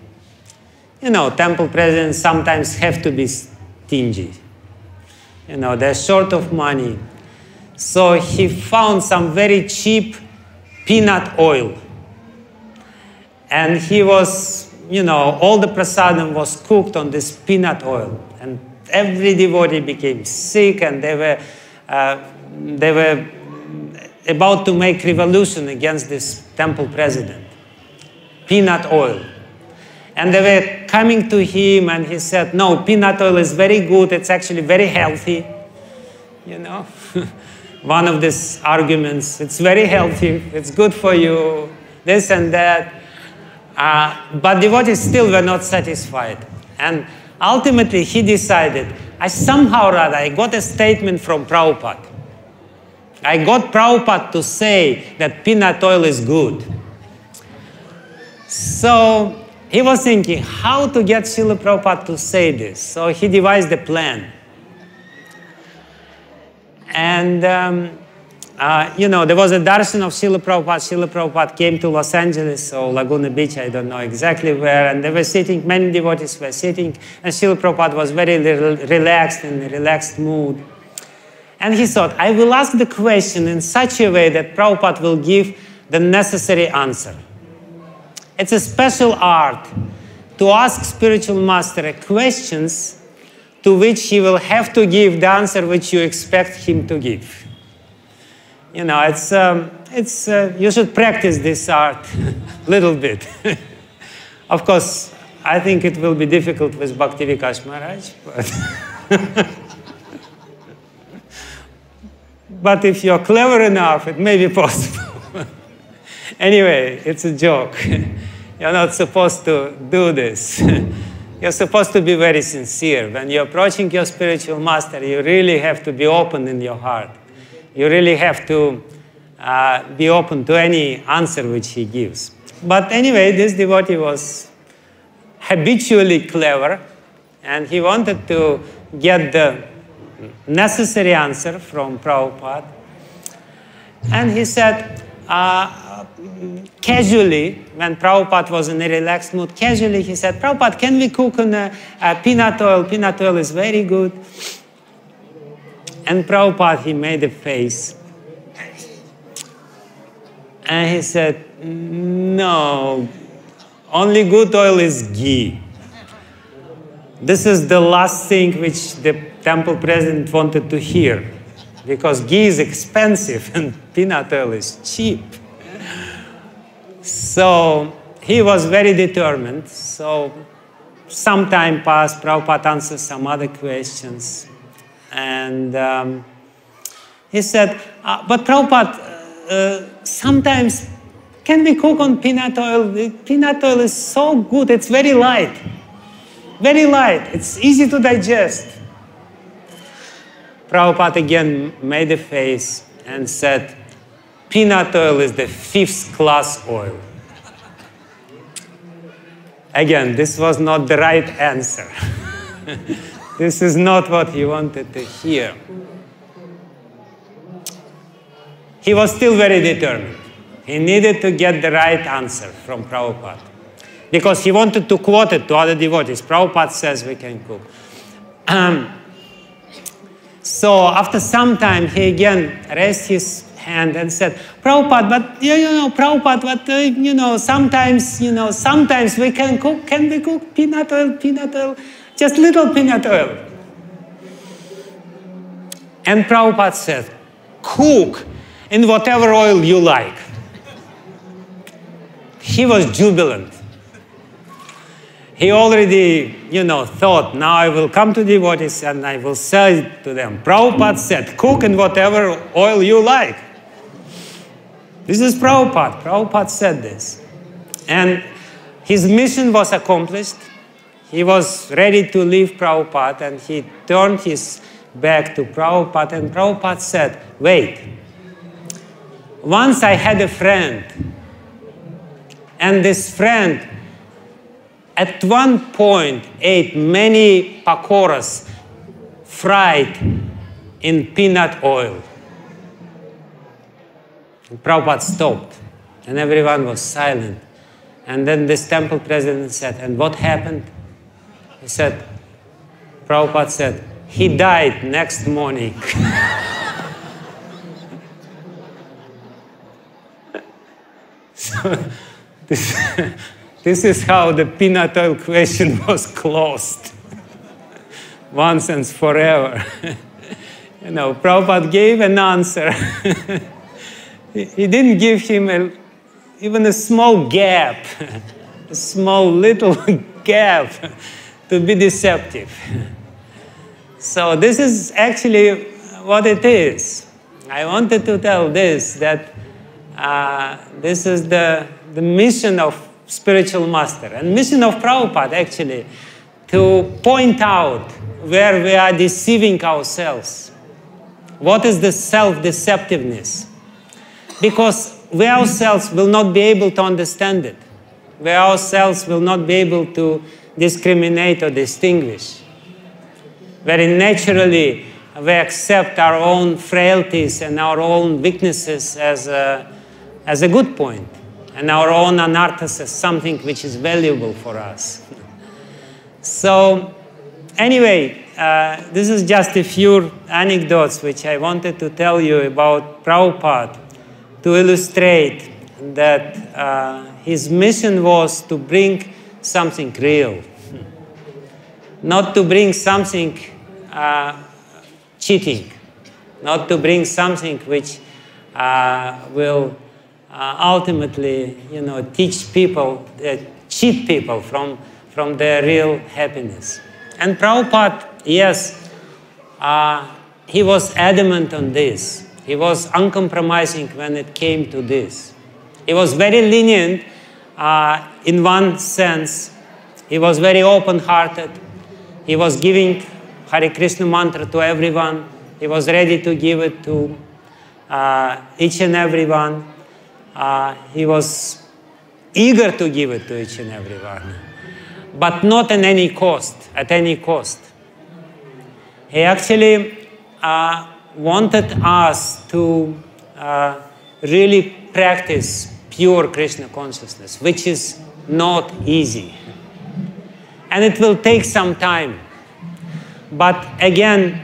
You know, temple presidents sometimes have to be stingy. You know, they're short of money. So he found some very cheap peanut oil. And he was, you know, all the prasadam was cooked on this peanut oil. And every devotee became sick, and they were about to make revolution against this temple president. Peanut oil. And they were coming to him, and he said, no, peanut oil is very good. It's actually very healthy. You know, one of these arguments, it's very healthy. It's good for you, this and that. But devotees still were not satisfied. And ultimately, he decided, I got a statement from Prabhupada. I got Prabhupada to say that peanut oil is good. So he was thinking how to get Srila Prabhupada to say this. So he devised a plan. And, you know, there was a darshan of Srila Prabhupada. Srila Prabhupada came to Los Angeles, or Laguna Beach, I don't know exactly where. And they were sitting, many devotees were sitting. And Srila Prabhupada was very relaxed, in a relaxed mood. And he thought, I will ask the question in such a way that Prabhupada will give the necessary answer. It's a special art to ask spiritual master questions to which he will have to give the answer which you expect him to give. You know, you should practice this art a little bit. Of course, I think it will be difficult with Bhakti Vikasha Maharaj, but if you're clever enough, it may be possible. Anyway, it's a joke. You're not supposed to do this. You're supposed to be very sincere. When you're approaching your spiritual master, you really have to be open in your heart. You really have to be open to any answer which he gives. But anyway, this devotee was habitually clever, and he wanted to get the necessary answer from Prabhupada. And he said, casually, when Prabhupada was in a relaxed mood, casually he said, Prabhupada, can we cook on peanut oil? Peanut oil is very good. And Prabhupada, he made a face. And he said, no, only good oil is ghee. This is the last thing which the temple president wanted to hear, because ghee is expensive and peanut oil is cheap. So he was very determined. So some time passed, Prabhupada answered some other questions. And he said, but Prabhupada, sometimes can we cook on peanut oil? The peanut oil is so good, it's very light. Very light, it's easy to digest. Prabhupada again made a face and said, peanut oil is the 5th class oil. Again, this was not the right answer. This is not what he wanted to hear. He was still very determined. He needed to get the right answer from Prabhupada, because he wanted to quote it to other devotees. Prabhupada says we can cook. So after some time, he again raised his hand and said, Prabhupada, but Prabhupada, but sometimes we can cook. Can we cook peanut oil, just little peanut oil? And Prabhupada said, cook in whatever oil you like. He was jubilant. He already, thought, now I will come to devotees and I will say to them, Prabhupada said, cook in whatever oil you like. This is Prabhupada. Prabhupada said this. And his mission was accomplished. He was ready to leave Prabhupada, and he turned his back to Prabhupada, and Prabhupada said, wait. Once I had a friend, and this friend at one point ate many pakoras fried in peanut oil. And Prabhupada stopped, and everyone was silent. And then this temple president said, and what happened? He said, Prabhupada said, he died next morning. So this is how the peanut oil question was closed. Once and forever. You know, Prabhupada gave an answer. He didn't give him even a small gap, a small little gap to be deceptive. So this is actually what it is. I wanted to tell this, that this is the mission of spiritual master, and mission of Prabhupada actually, to point out where we are deceiving ourselves. What is the self-deceptiveness? Because we ourselves will not be able to understand it. We ourselves will not be able to discriminate or distinguish. Very naturally, we accept our own frailties and our own weaknesses as a good point, and our own anarthas as something which is valuable for us. So, anyway, this is just a few anecdotes which I wanted to tell you about Prabhupada to illustrate that his mission was to bring something real, not to bring something cheating, not to bring something which will ultimately, teach people, cheat people from their real happiness. And Prabhupada, yes, he was adamant on this. He was uncompromising when it came to this. He was very lenient in one sense. He was very open-hearted. He was giving Hare Krishna mantra to everyone. He was ready to give it to each and everyone. He was eager to give it to each and everyone, but not at any cost. He actually wanted us to really practice pure Krishna consciousness, which is not easy. And it will take some time. But again,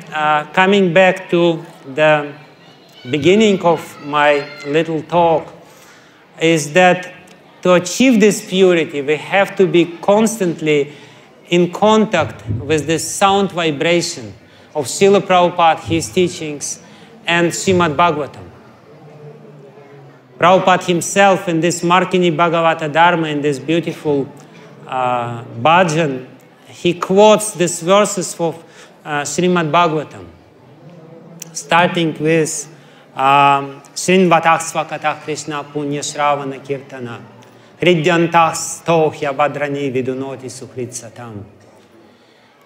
coming back to the beginning of my little talk, is that to achieve this purity, we have to be constantly in contact with this sound vibration of Srila Prabhupada, his teachings, and Srimad Bhagavatam. Prabhupada himself in this Markini Bhagavata Dharma, in this beautiful bhajan, he quotes these verses of Srimad Bhagavatam, starting with Srinvatah Svakatah Krishna Punya Shravana Kirtana Hridyantah Stohya Badrani Vidunoti Suhrit Satam.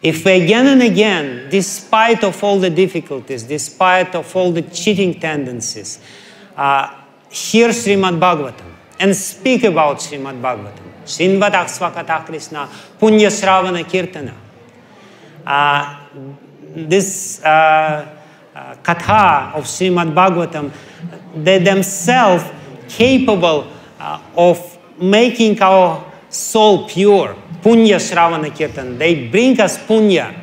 If we again and again, despite of all the difficulties, despite of all the cheating tendencies, hear Srimad Bhagavatam and speak about Srimad Bhagavatam, Srinvatah Svakatah Krishna Punya Shravana Kirtana, this katha of Srimad Bhagavatam, they themselves capable of making our soul pure. Punya Shravana Kirtan. They bring us punya.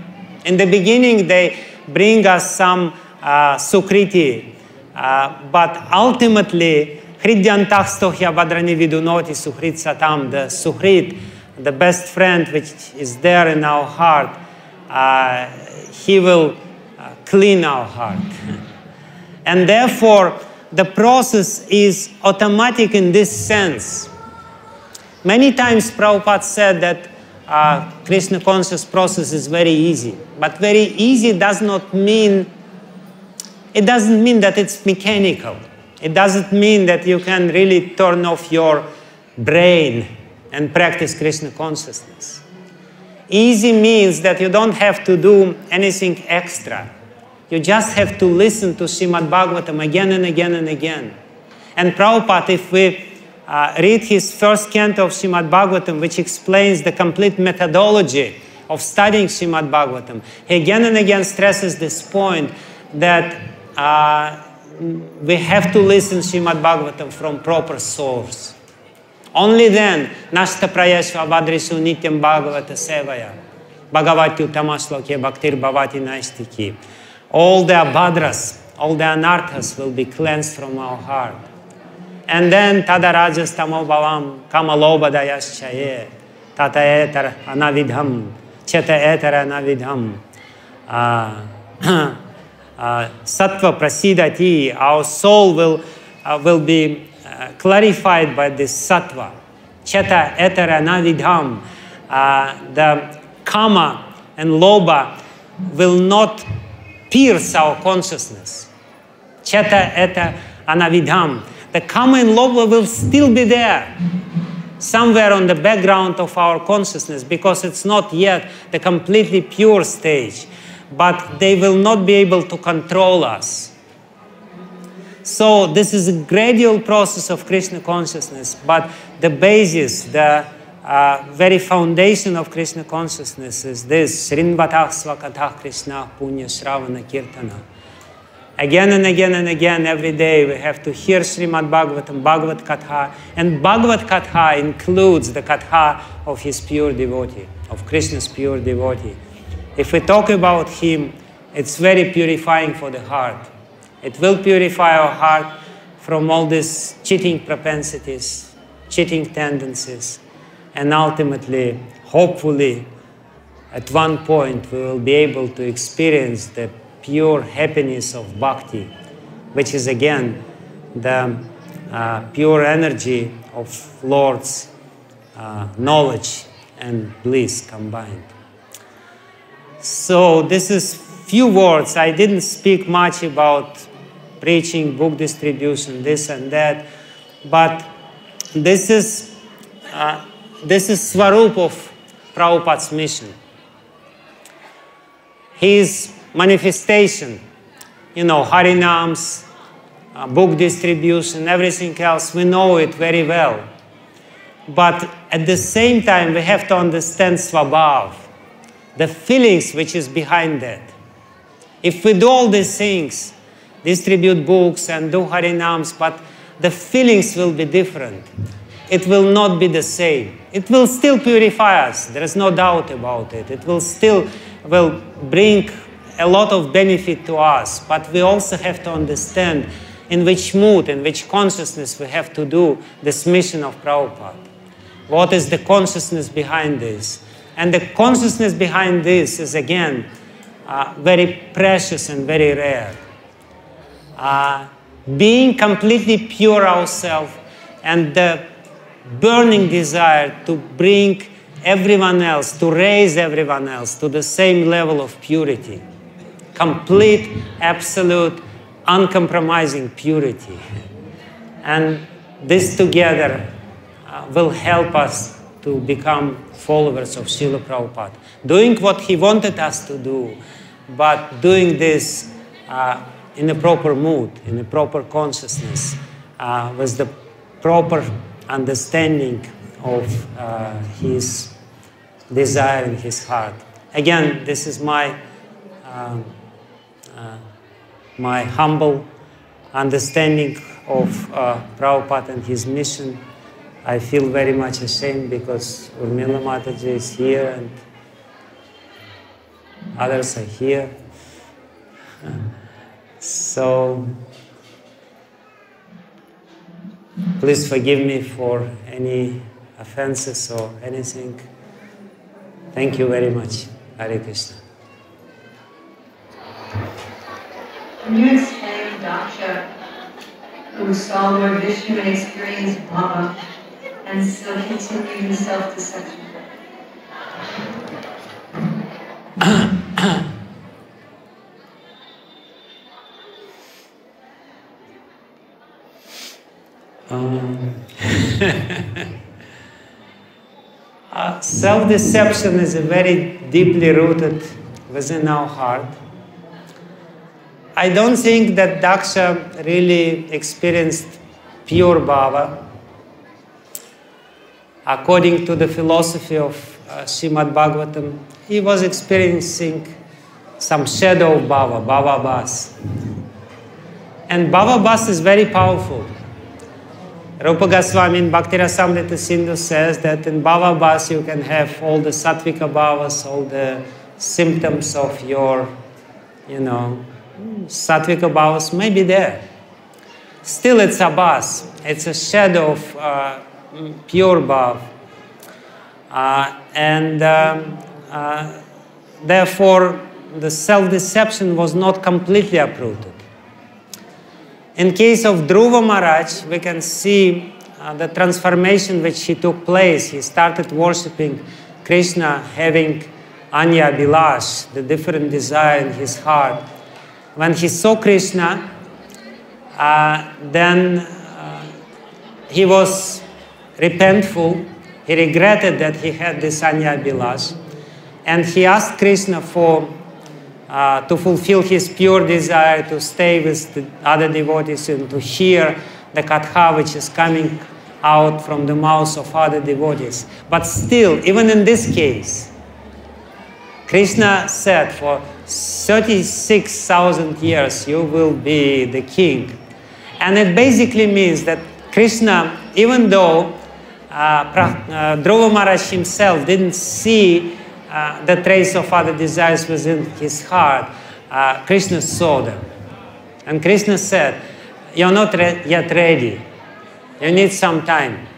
In the beginning, they bring us some sukriti. But ultimately, Hridyantah Stohya Badrani Vidunoti Suhrit Satam, the suhrit, the best friend which is there in our heart, he will clean our heart. And therefore, the process is automatic in this sense. Many times Prabhupada said that Krishna conscious process is very easy. But very easy does not mean, it doesn't mean that it's mechanical. It doesn't mean that you can really turn off your brain and practice Krishna consciousness. Easy means that you don't have to do anything extra. You just have to listen to Srimad Bhagavatam again and again and again. And Prabhupada, if we read his first canto of Srimad Bhagavatam, which explains the complete methodology of studying Srimad Bhagavatam, he again and again stresses this point that we have to listen Srimad Bhagavatam from proper source. Only then, Nashta Prayashva Vadrishu Nityam Bhagavata Sevaya, Bhagavati Utamashloke Bhaktir Bhavati Naistiki. All the abhadras, all the anarthas will be cleansed from our heart. And then Tadarajas Tamo Bhavam Kamaloba Dayaschaye Tata Etar Anavidham Cheta Etar Anavidham Sattva Prasidati. Our soul will be clarified by this sattva. Cheta Etara Navidham. The kama and loba will not pierce our consciousness. Cheta Eta Anavidham. The kama and loba will still be there, somewhere on the background of our consciousness, because it's not yet the completely pure stage. But they will not be able to control us. So this is a gradual process of Krishna consciousness, but the basis, the very foundation of Krishna consciousness is this: Srinvatah Svakatah Krishna Punya Shravana Kirtana. Again and again and again, every day we have to hear Srimad Bhagavatam, Bhagavad Katha, and Bhagavad Katha includes the Katha of his pure devotee, of Krishna's pure devotee. If we talk about him, it's very purifying for the heart. It will purify our heart from all these cheating propensities, cheating tendencies, and ultimately, hopefully, at one point, we will be able to experience the pure happiness of bhakti, which is again the pure energy of Lord's knowledge and bliss combined. So this is few words. I didn't speak much about preaching, book distribution, this and that, but this is Swarup of Prabhupada's mission. His manifestation, Harinams, book distribution, everything else, we know it very well. But at the same time, we have to understand Swabhav, the feelings which is behind that. If we do all these things, distribute books and do Harinams, but the feelings will be different. It will not be the same. It will still purify us. There is no doubt about it. It will still bring a lot of benefit to us. But we also have to understand in which mood, in which consciousness we have to do this mission of Prabhupada. What is the consciousness behind this? And the consciousness behind this is, again, very precious and very rare. Being completely pure ourselves and the burning desire to bring everyone else, to raise everyone else to the same level of purity. Complete, absolute, uncompromising purity. And this together will help us to become followers of Srila Prabhupada. Doing what he wanted us to do, but doing this in a proper mood, in a proper consciousness, with the proper understanding of his desire in his heart. Again, this is my humble understanding of Prabhupada and his mission. I feel very much ashamed because Urmila Mataji is here and others are here. So, please forgive me for any offenses or anything. Thank you very much. Hare Krishna. Can you explain Daksha, who saw Lord Vishnu and experienced Bhava, and still continued in self-deception? Self-deception is very deeply rooted within our heart. I don't think that Daksha really experienced pure bhava. According to the philosophy of Srimad Bhagavatam, he was experiencing some shadow of bhava, bhava bhas. And bhava bhas is very powerful. Rupa Goswami in Bhakti Rasamrita Sindhu says that in bhava bhas you can have all the sattvika bhavas, all the symptoms of your, sattvika bhavas may be there. Still it's a bhas, it's a shadow of pure bhav. Therefore the self-deception was not completely uprooted. In case of Dhruva Maharaj, we can see the transformation which he took place. He started worshipping Krishna, having Anya Abhilash, the different desire in his heart. When he saw Krishna, then he was repentful. He regretted that he had this Anya Abhilash. And he asked Krishna to fulfill his pure desire, to stay with the other devotees and to hear the katha which is coming out from the mouths of other devotees. But still, even in this case, Krishna said, for 36,000 years you will be the king. And it basically means that Krishna, even though Dhruva Maharaj himself didn't see the trace of other desires within his heart, Krishna saw them. And Krishna said, you're not yet ready. You need some time.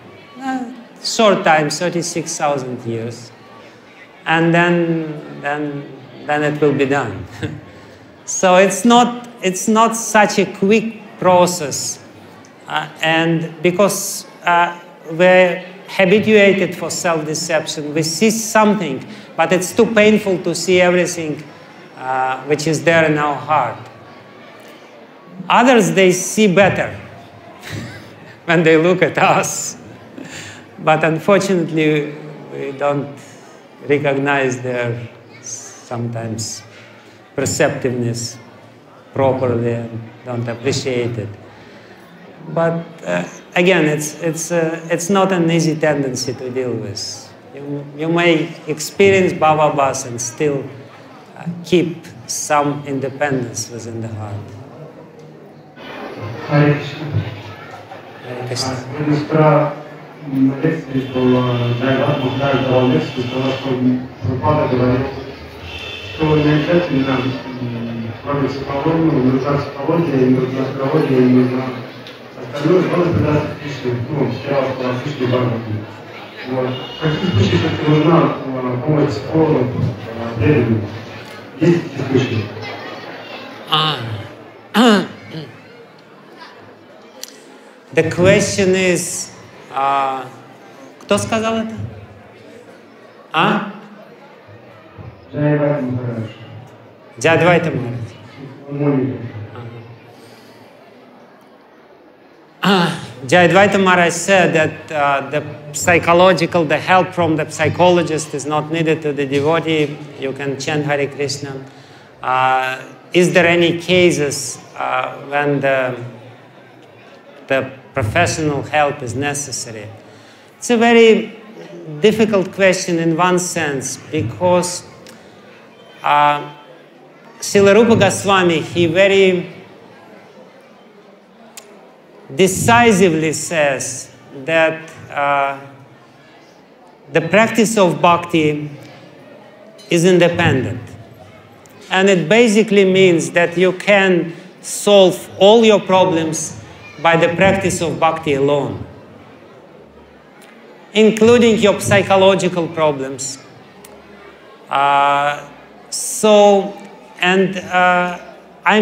Short time, 36,000 years. And then it will be done. So it's not such a quick process. And because we're habituated for self-deception, we see something, but it's too painful to see everything which is there in our heart. Others, they see better when they look at us. But unfortunately, we don't recognize their sometimes perceptiveness properly and don't appreciate it. But again, it's not an easy tendency to deal with. You may experience bhava bhas and still keep some independence within the heart. Hare Krishna. Hare Krishna. Вчера на лекции был давал лекцию, что Прабхупада говорил, что не обязательно кроме психологии, нужна психология, нужна астрология, нужна остальное, главное предаться Кришне, сначала по Кришне Бхагавати. Вот. В каких случаях все-таки нужна помощь психолога, преданным? Есть эти случаи? The question is, кто сказал это? Джайвайта Махарадж. Джайвайта Махарадж. Jayadvaita Maharaj said that the help from the psychologist is not needed to the devotee. You can chant Hare Krishna. Is there any cases when the professional help is necessary? It's a very difficult question in one sense, because Srila Rupa Goswami, he very decisively says that the practice of bhakti is independent. And it basically means that you can solve all your problems by the practice of bhakti alone, including your psychological problems. I'm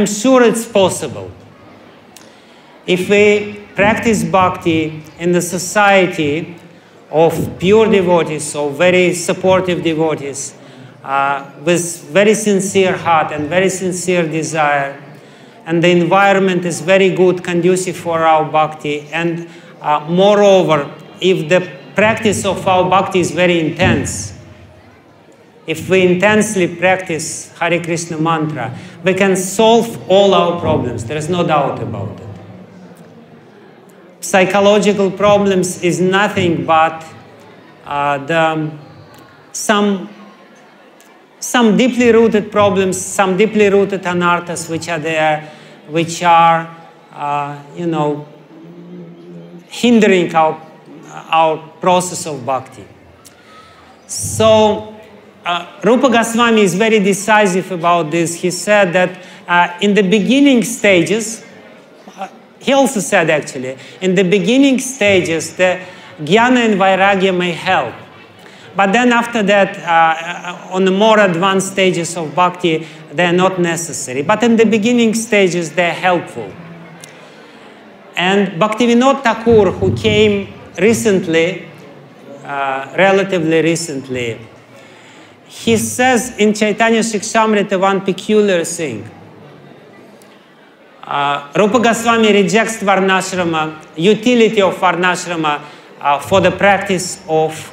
sure it's possible. If we practice bhakti in the society of pure devotees, or very supportive devotees, with very sincere heart and very sincere desire, and the environment is very good, conducive for our bhakti, and Moreover, if the practice of our bhakti is very intense, if we intensely practice Hare Krishna mantra, we can solve all our problems. There is no doubt about it. Psychological problems is nothing but some deeply rooted problems, some deeply rooted anarthas which are there, which are, hindering our process of bhakti. So, Rupa Goswami is very decisive about this. He said that in the beginning stages, he also said actually, in the beginning stages, the jnana and vairagya may help. But then after that, on the more advanced stages of bhakti, they are not necessary. But in the beginning stages, they are helpful. And Bhaktivinoda Thakur, who came recently, relatively recently, he says in Chaitanya Shikshamrita one peculiar thing. Rupa Goswami rejects Varnashrama, utility of Varnashrama for the practice of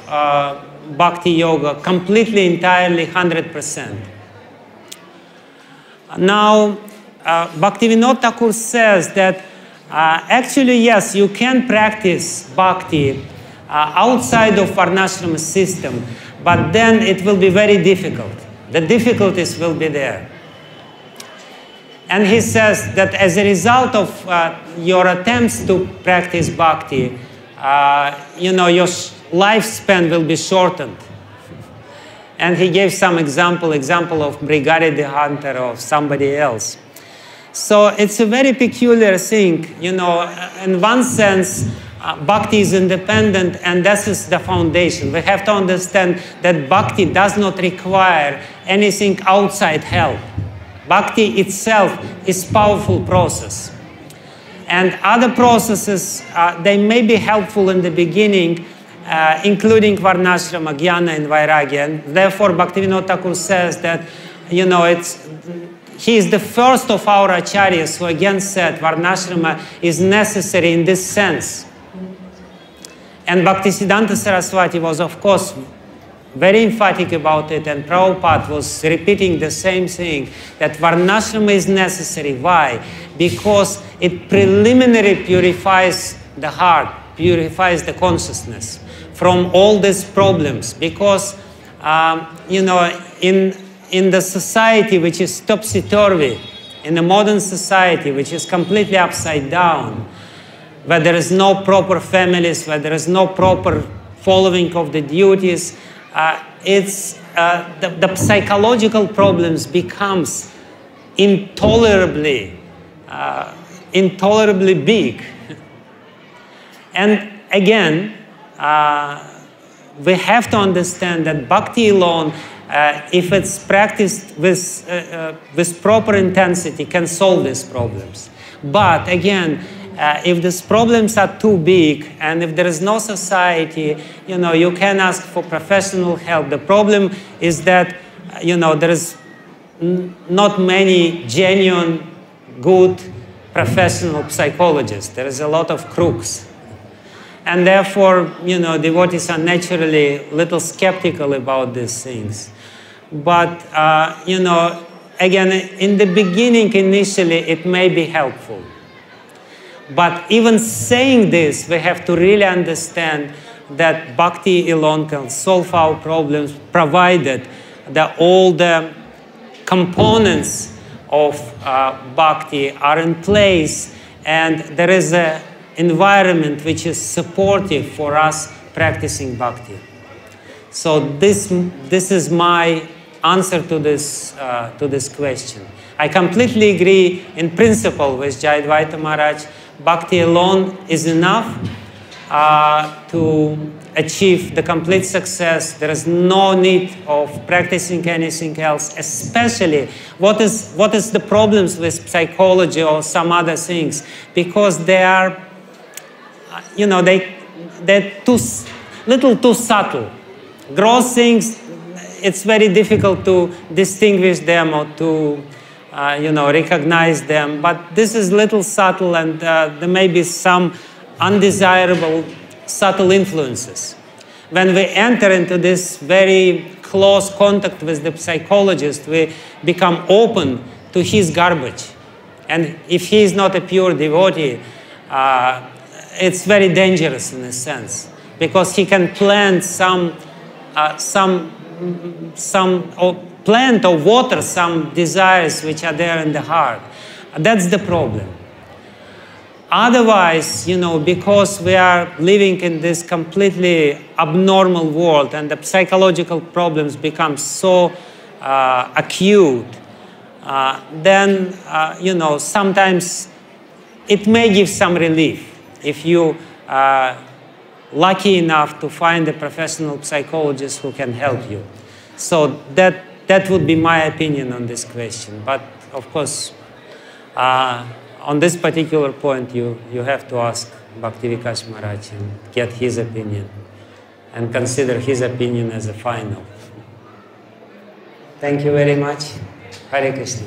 Bhakti Yoga completely, entirely, 100%. Now, Bhaktivinoda Thakur says that actually, yes, you can practice Bhakti outside of Varnashrama system, but then it will be very difficult. The difficulties will be there. And he says that as a result of your attempts to practice Bhakti, your lifespan will be shortened. And he gave some example of Brigari the Hunter or somebody else. So it's a very peculiar thing, in one sense, Bhakti is independent, and this is the foundation. We have to understand that Bhakti does not require anything outside help. Bhakti itself is a powerful process. And other processes, they may be helpful in the beginning, including Varnashrama, Jnana, and Vairagya. And therefore, Bhaktivinoda Thakur says that, he is the first of our acharyas who again said Varnashrama is necessary in this sense. And Bhaktisiddhanta Saraswati was, of course, very emphatic about it, and Prabhupada was repeating the same thing, that Varnashrama is necessary. Why? Because it preliminarily purifies the heart, purifies the consciousness from all these problems. Because, in the society which is topsy-turvy, in the modern society which is completely upside down, where there is no proper families, where there is no proper following of the duties, the psychological problems becomes intolerably big. And again, we have to understand that Bhakti alone, if it's practiced with proper intensity, can solve these problems. But again, if these problems are too big, and if there is no society, you can ask for professional help. The problem is that, there is not many genuine, good, professional psychologists. There is a lot of crooks. And therefore, devotees are naturally a little skeptical about these things. But, again, in the beginning, initially, it may be helpful. But even saying this, we have to really understand that Bhakti alone can solve our problems, provided that all the components of Bhakti are in place, and there is an environment which is supportive for us practicing Bhakti. So this is my answer to this question. I completely agree in principle with Jayadvaita Maharaj. Bhakti alone is enough to achieve the complete success. There is no need of practicing anything else, especially what is the problems with psychology or some other things, because they are, they're too subtle. Gross things, it's very difficult to distinguish them or to recognize them. But this is little subtle, and there may be some undesirable subtle influences. When we enter into this very close contact with the psychologist, we become open to his garbage. And if he is not a pure devotee, it's very dangerous in a sense, because he can plant plant or water some desires which are there in the heart. That's the problem. Otherwise, you know, because we are living in this completely abnormal world and the psychological problems become so acute, then, you know, sometimes it may give some relief if you are lucky enough to find a professional psychologist who can help you. So that would be my opinion on this question. But of course, on this particular point, you have to ask Bhakti Vikasha Maharaj and get his opinion and consider his opinion as a final. Thank you very much. Hare Krishna.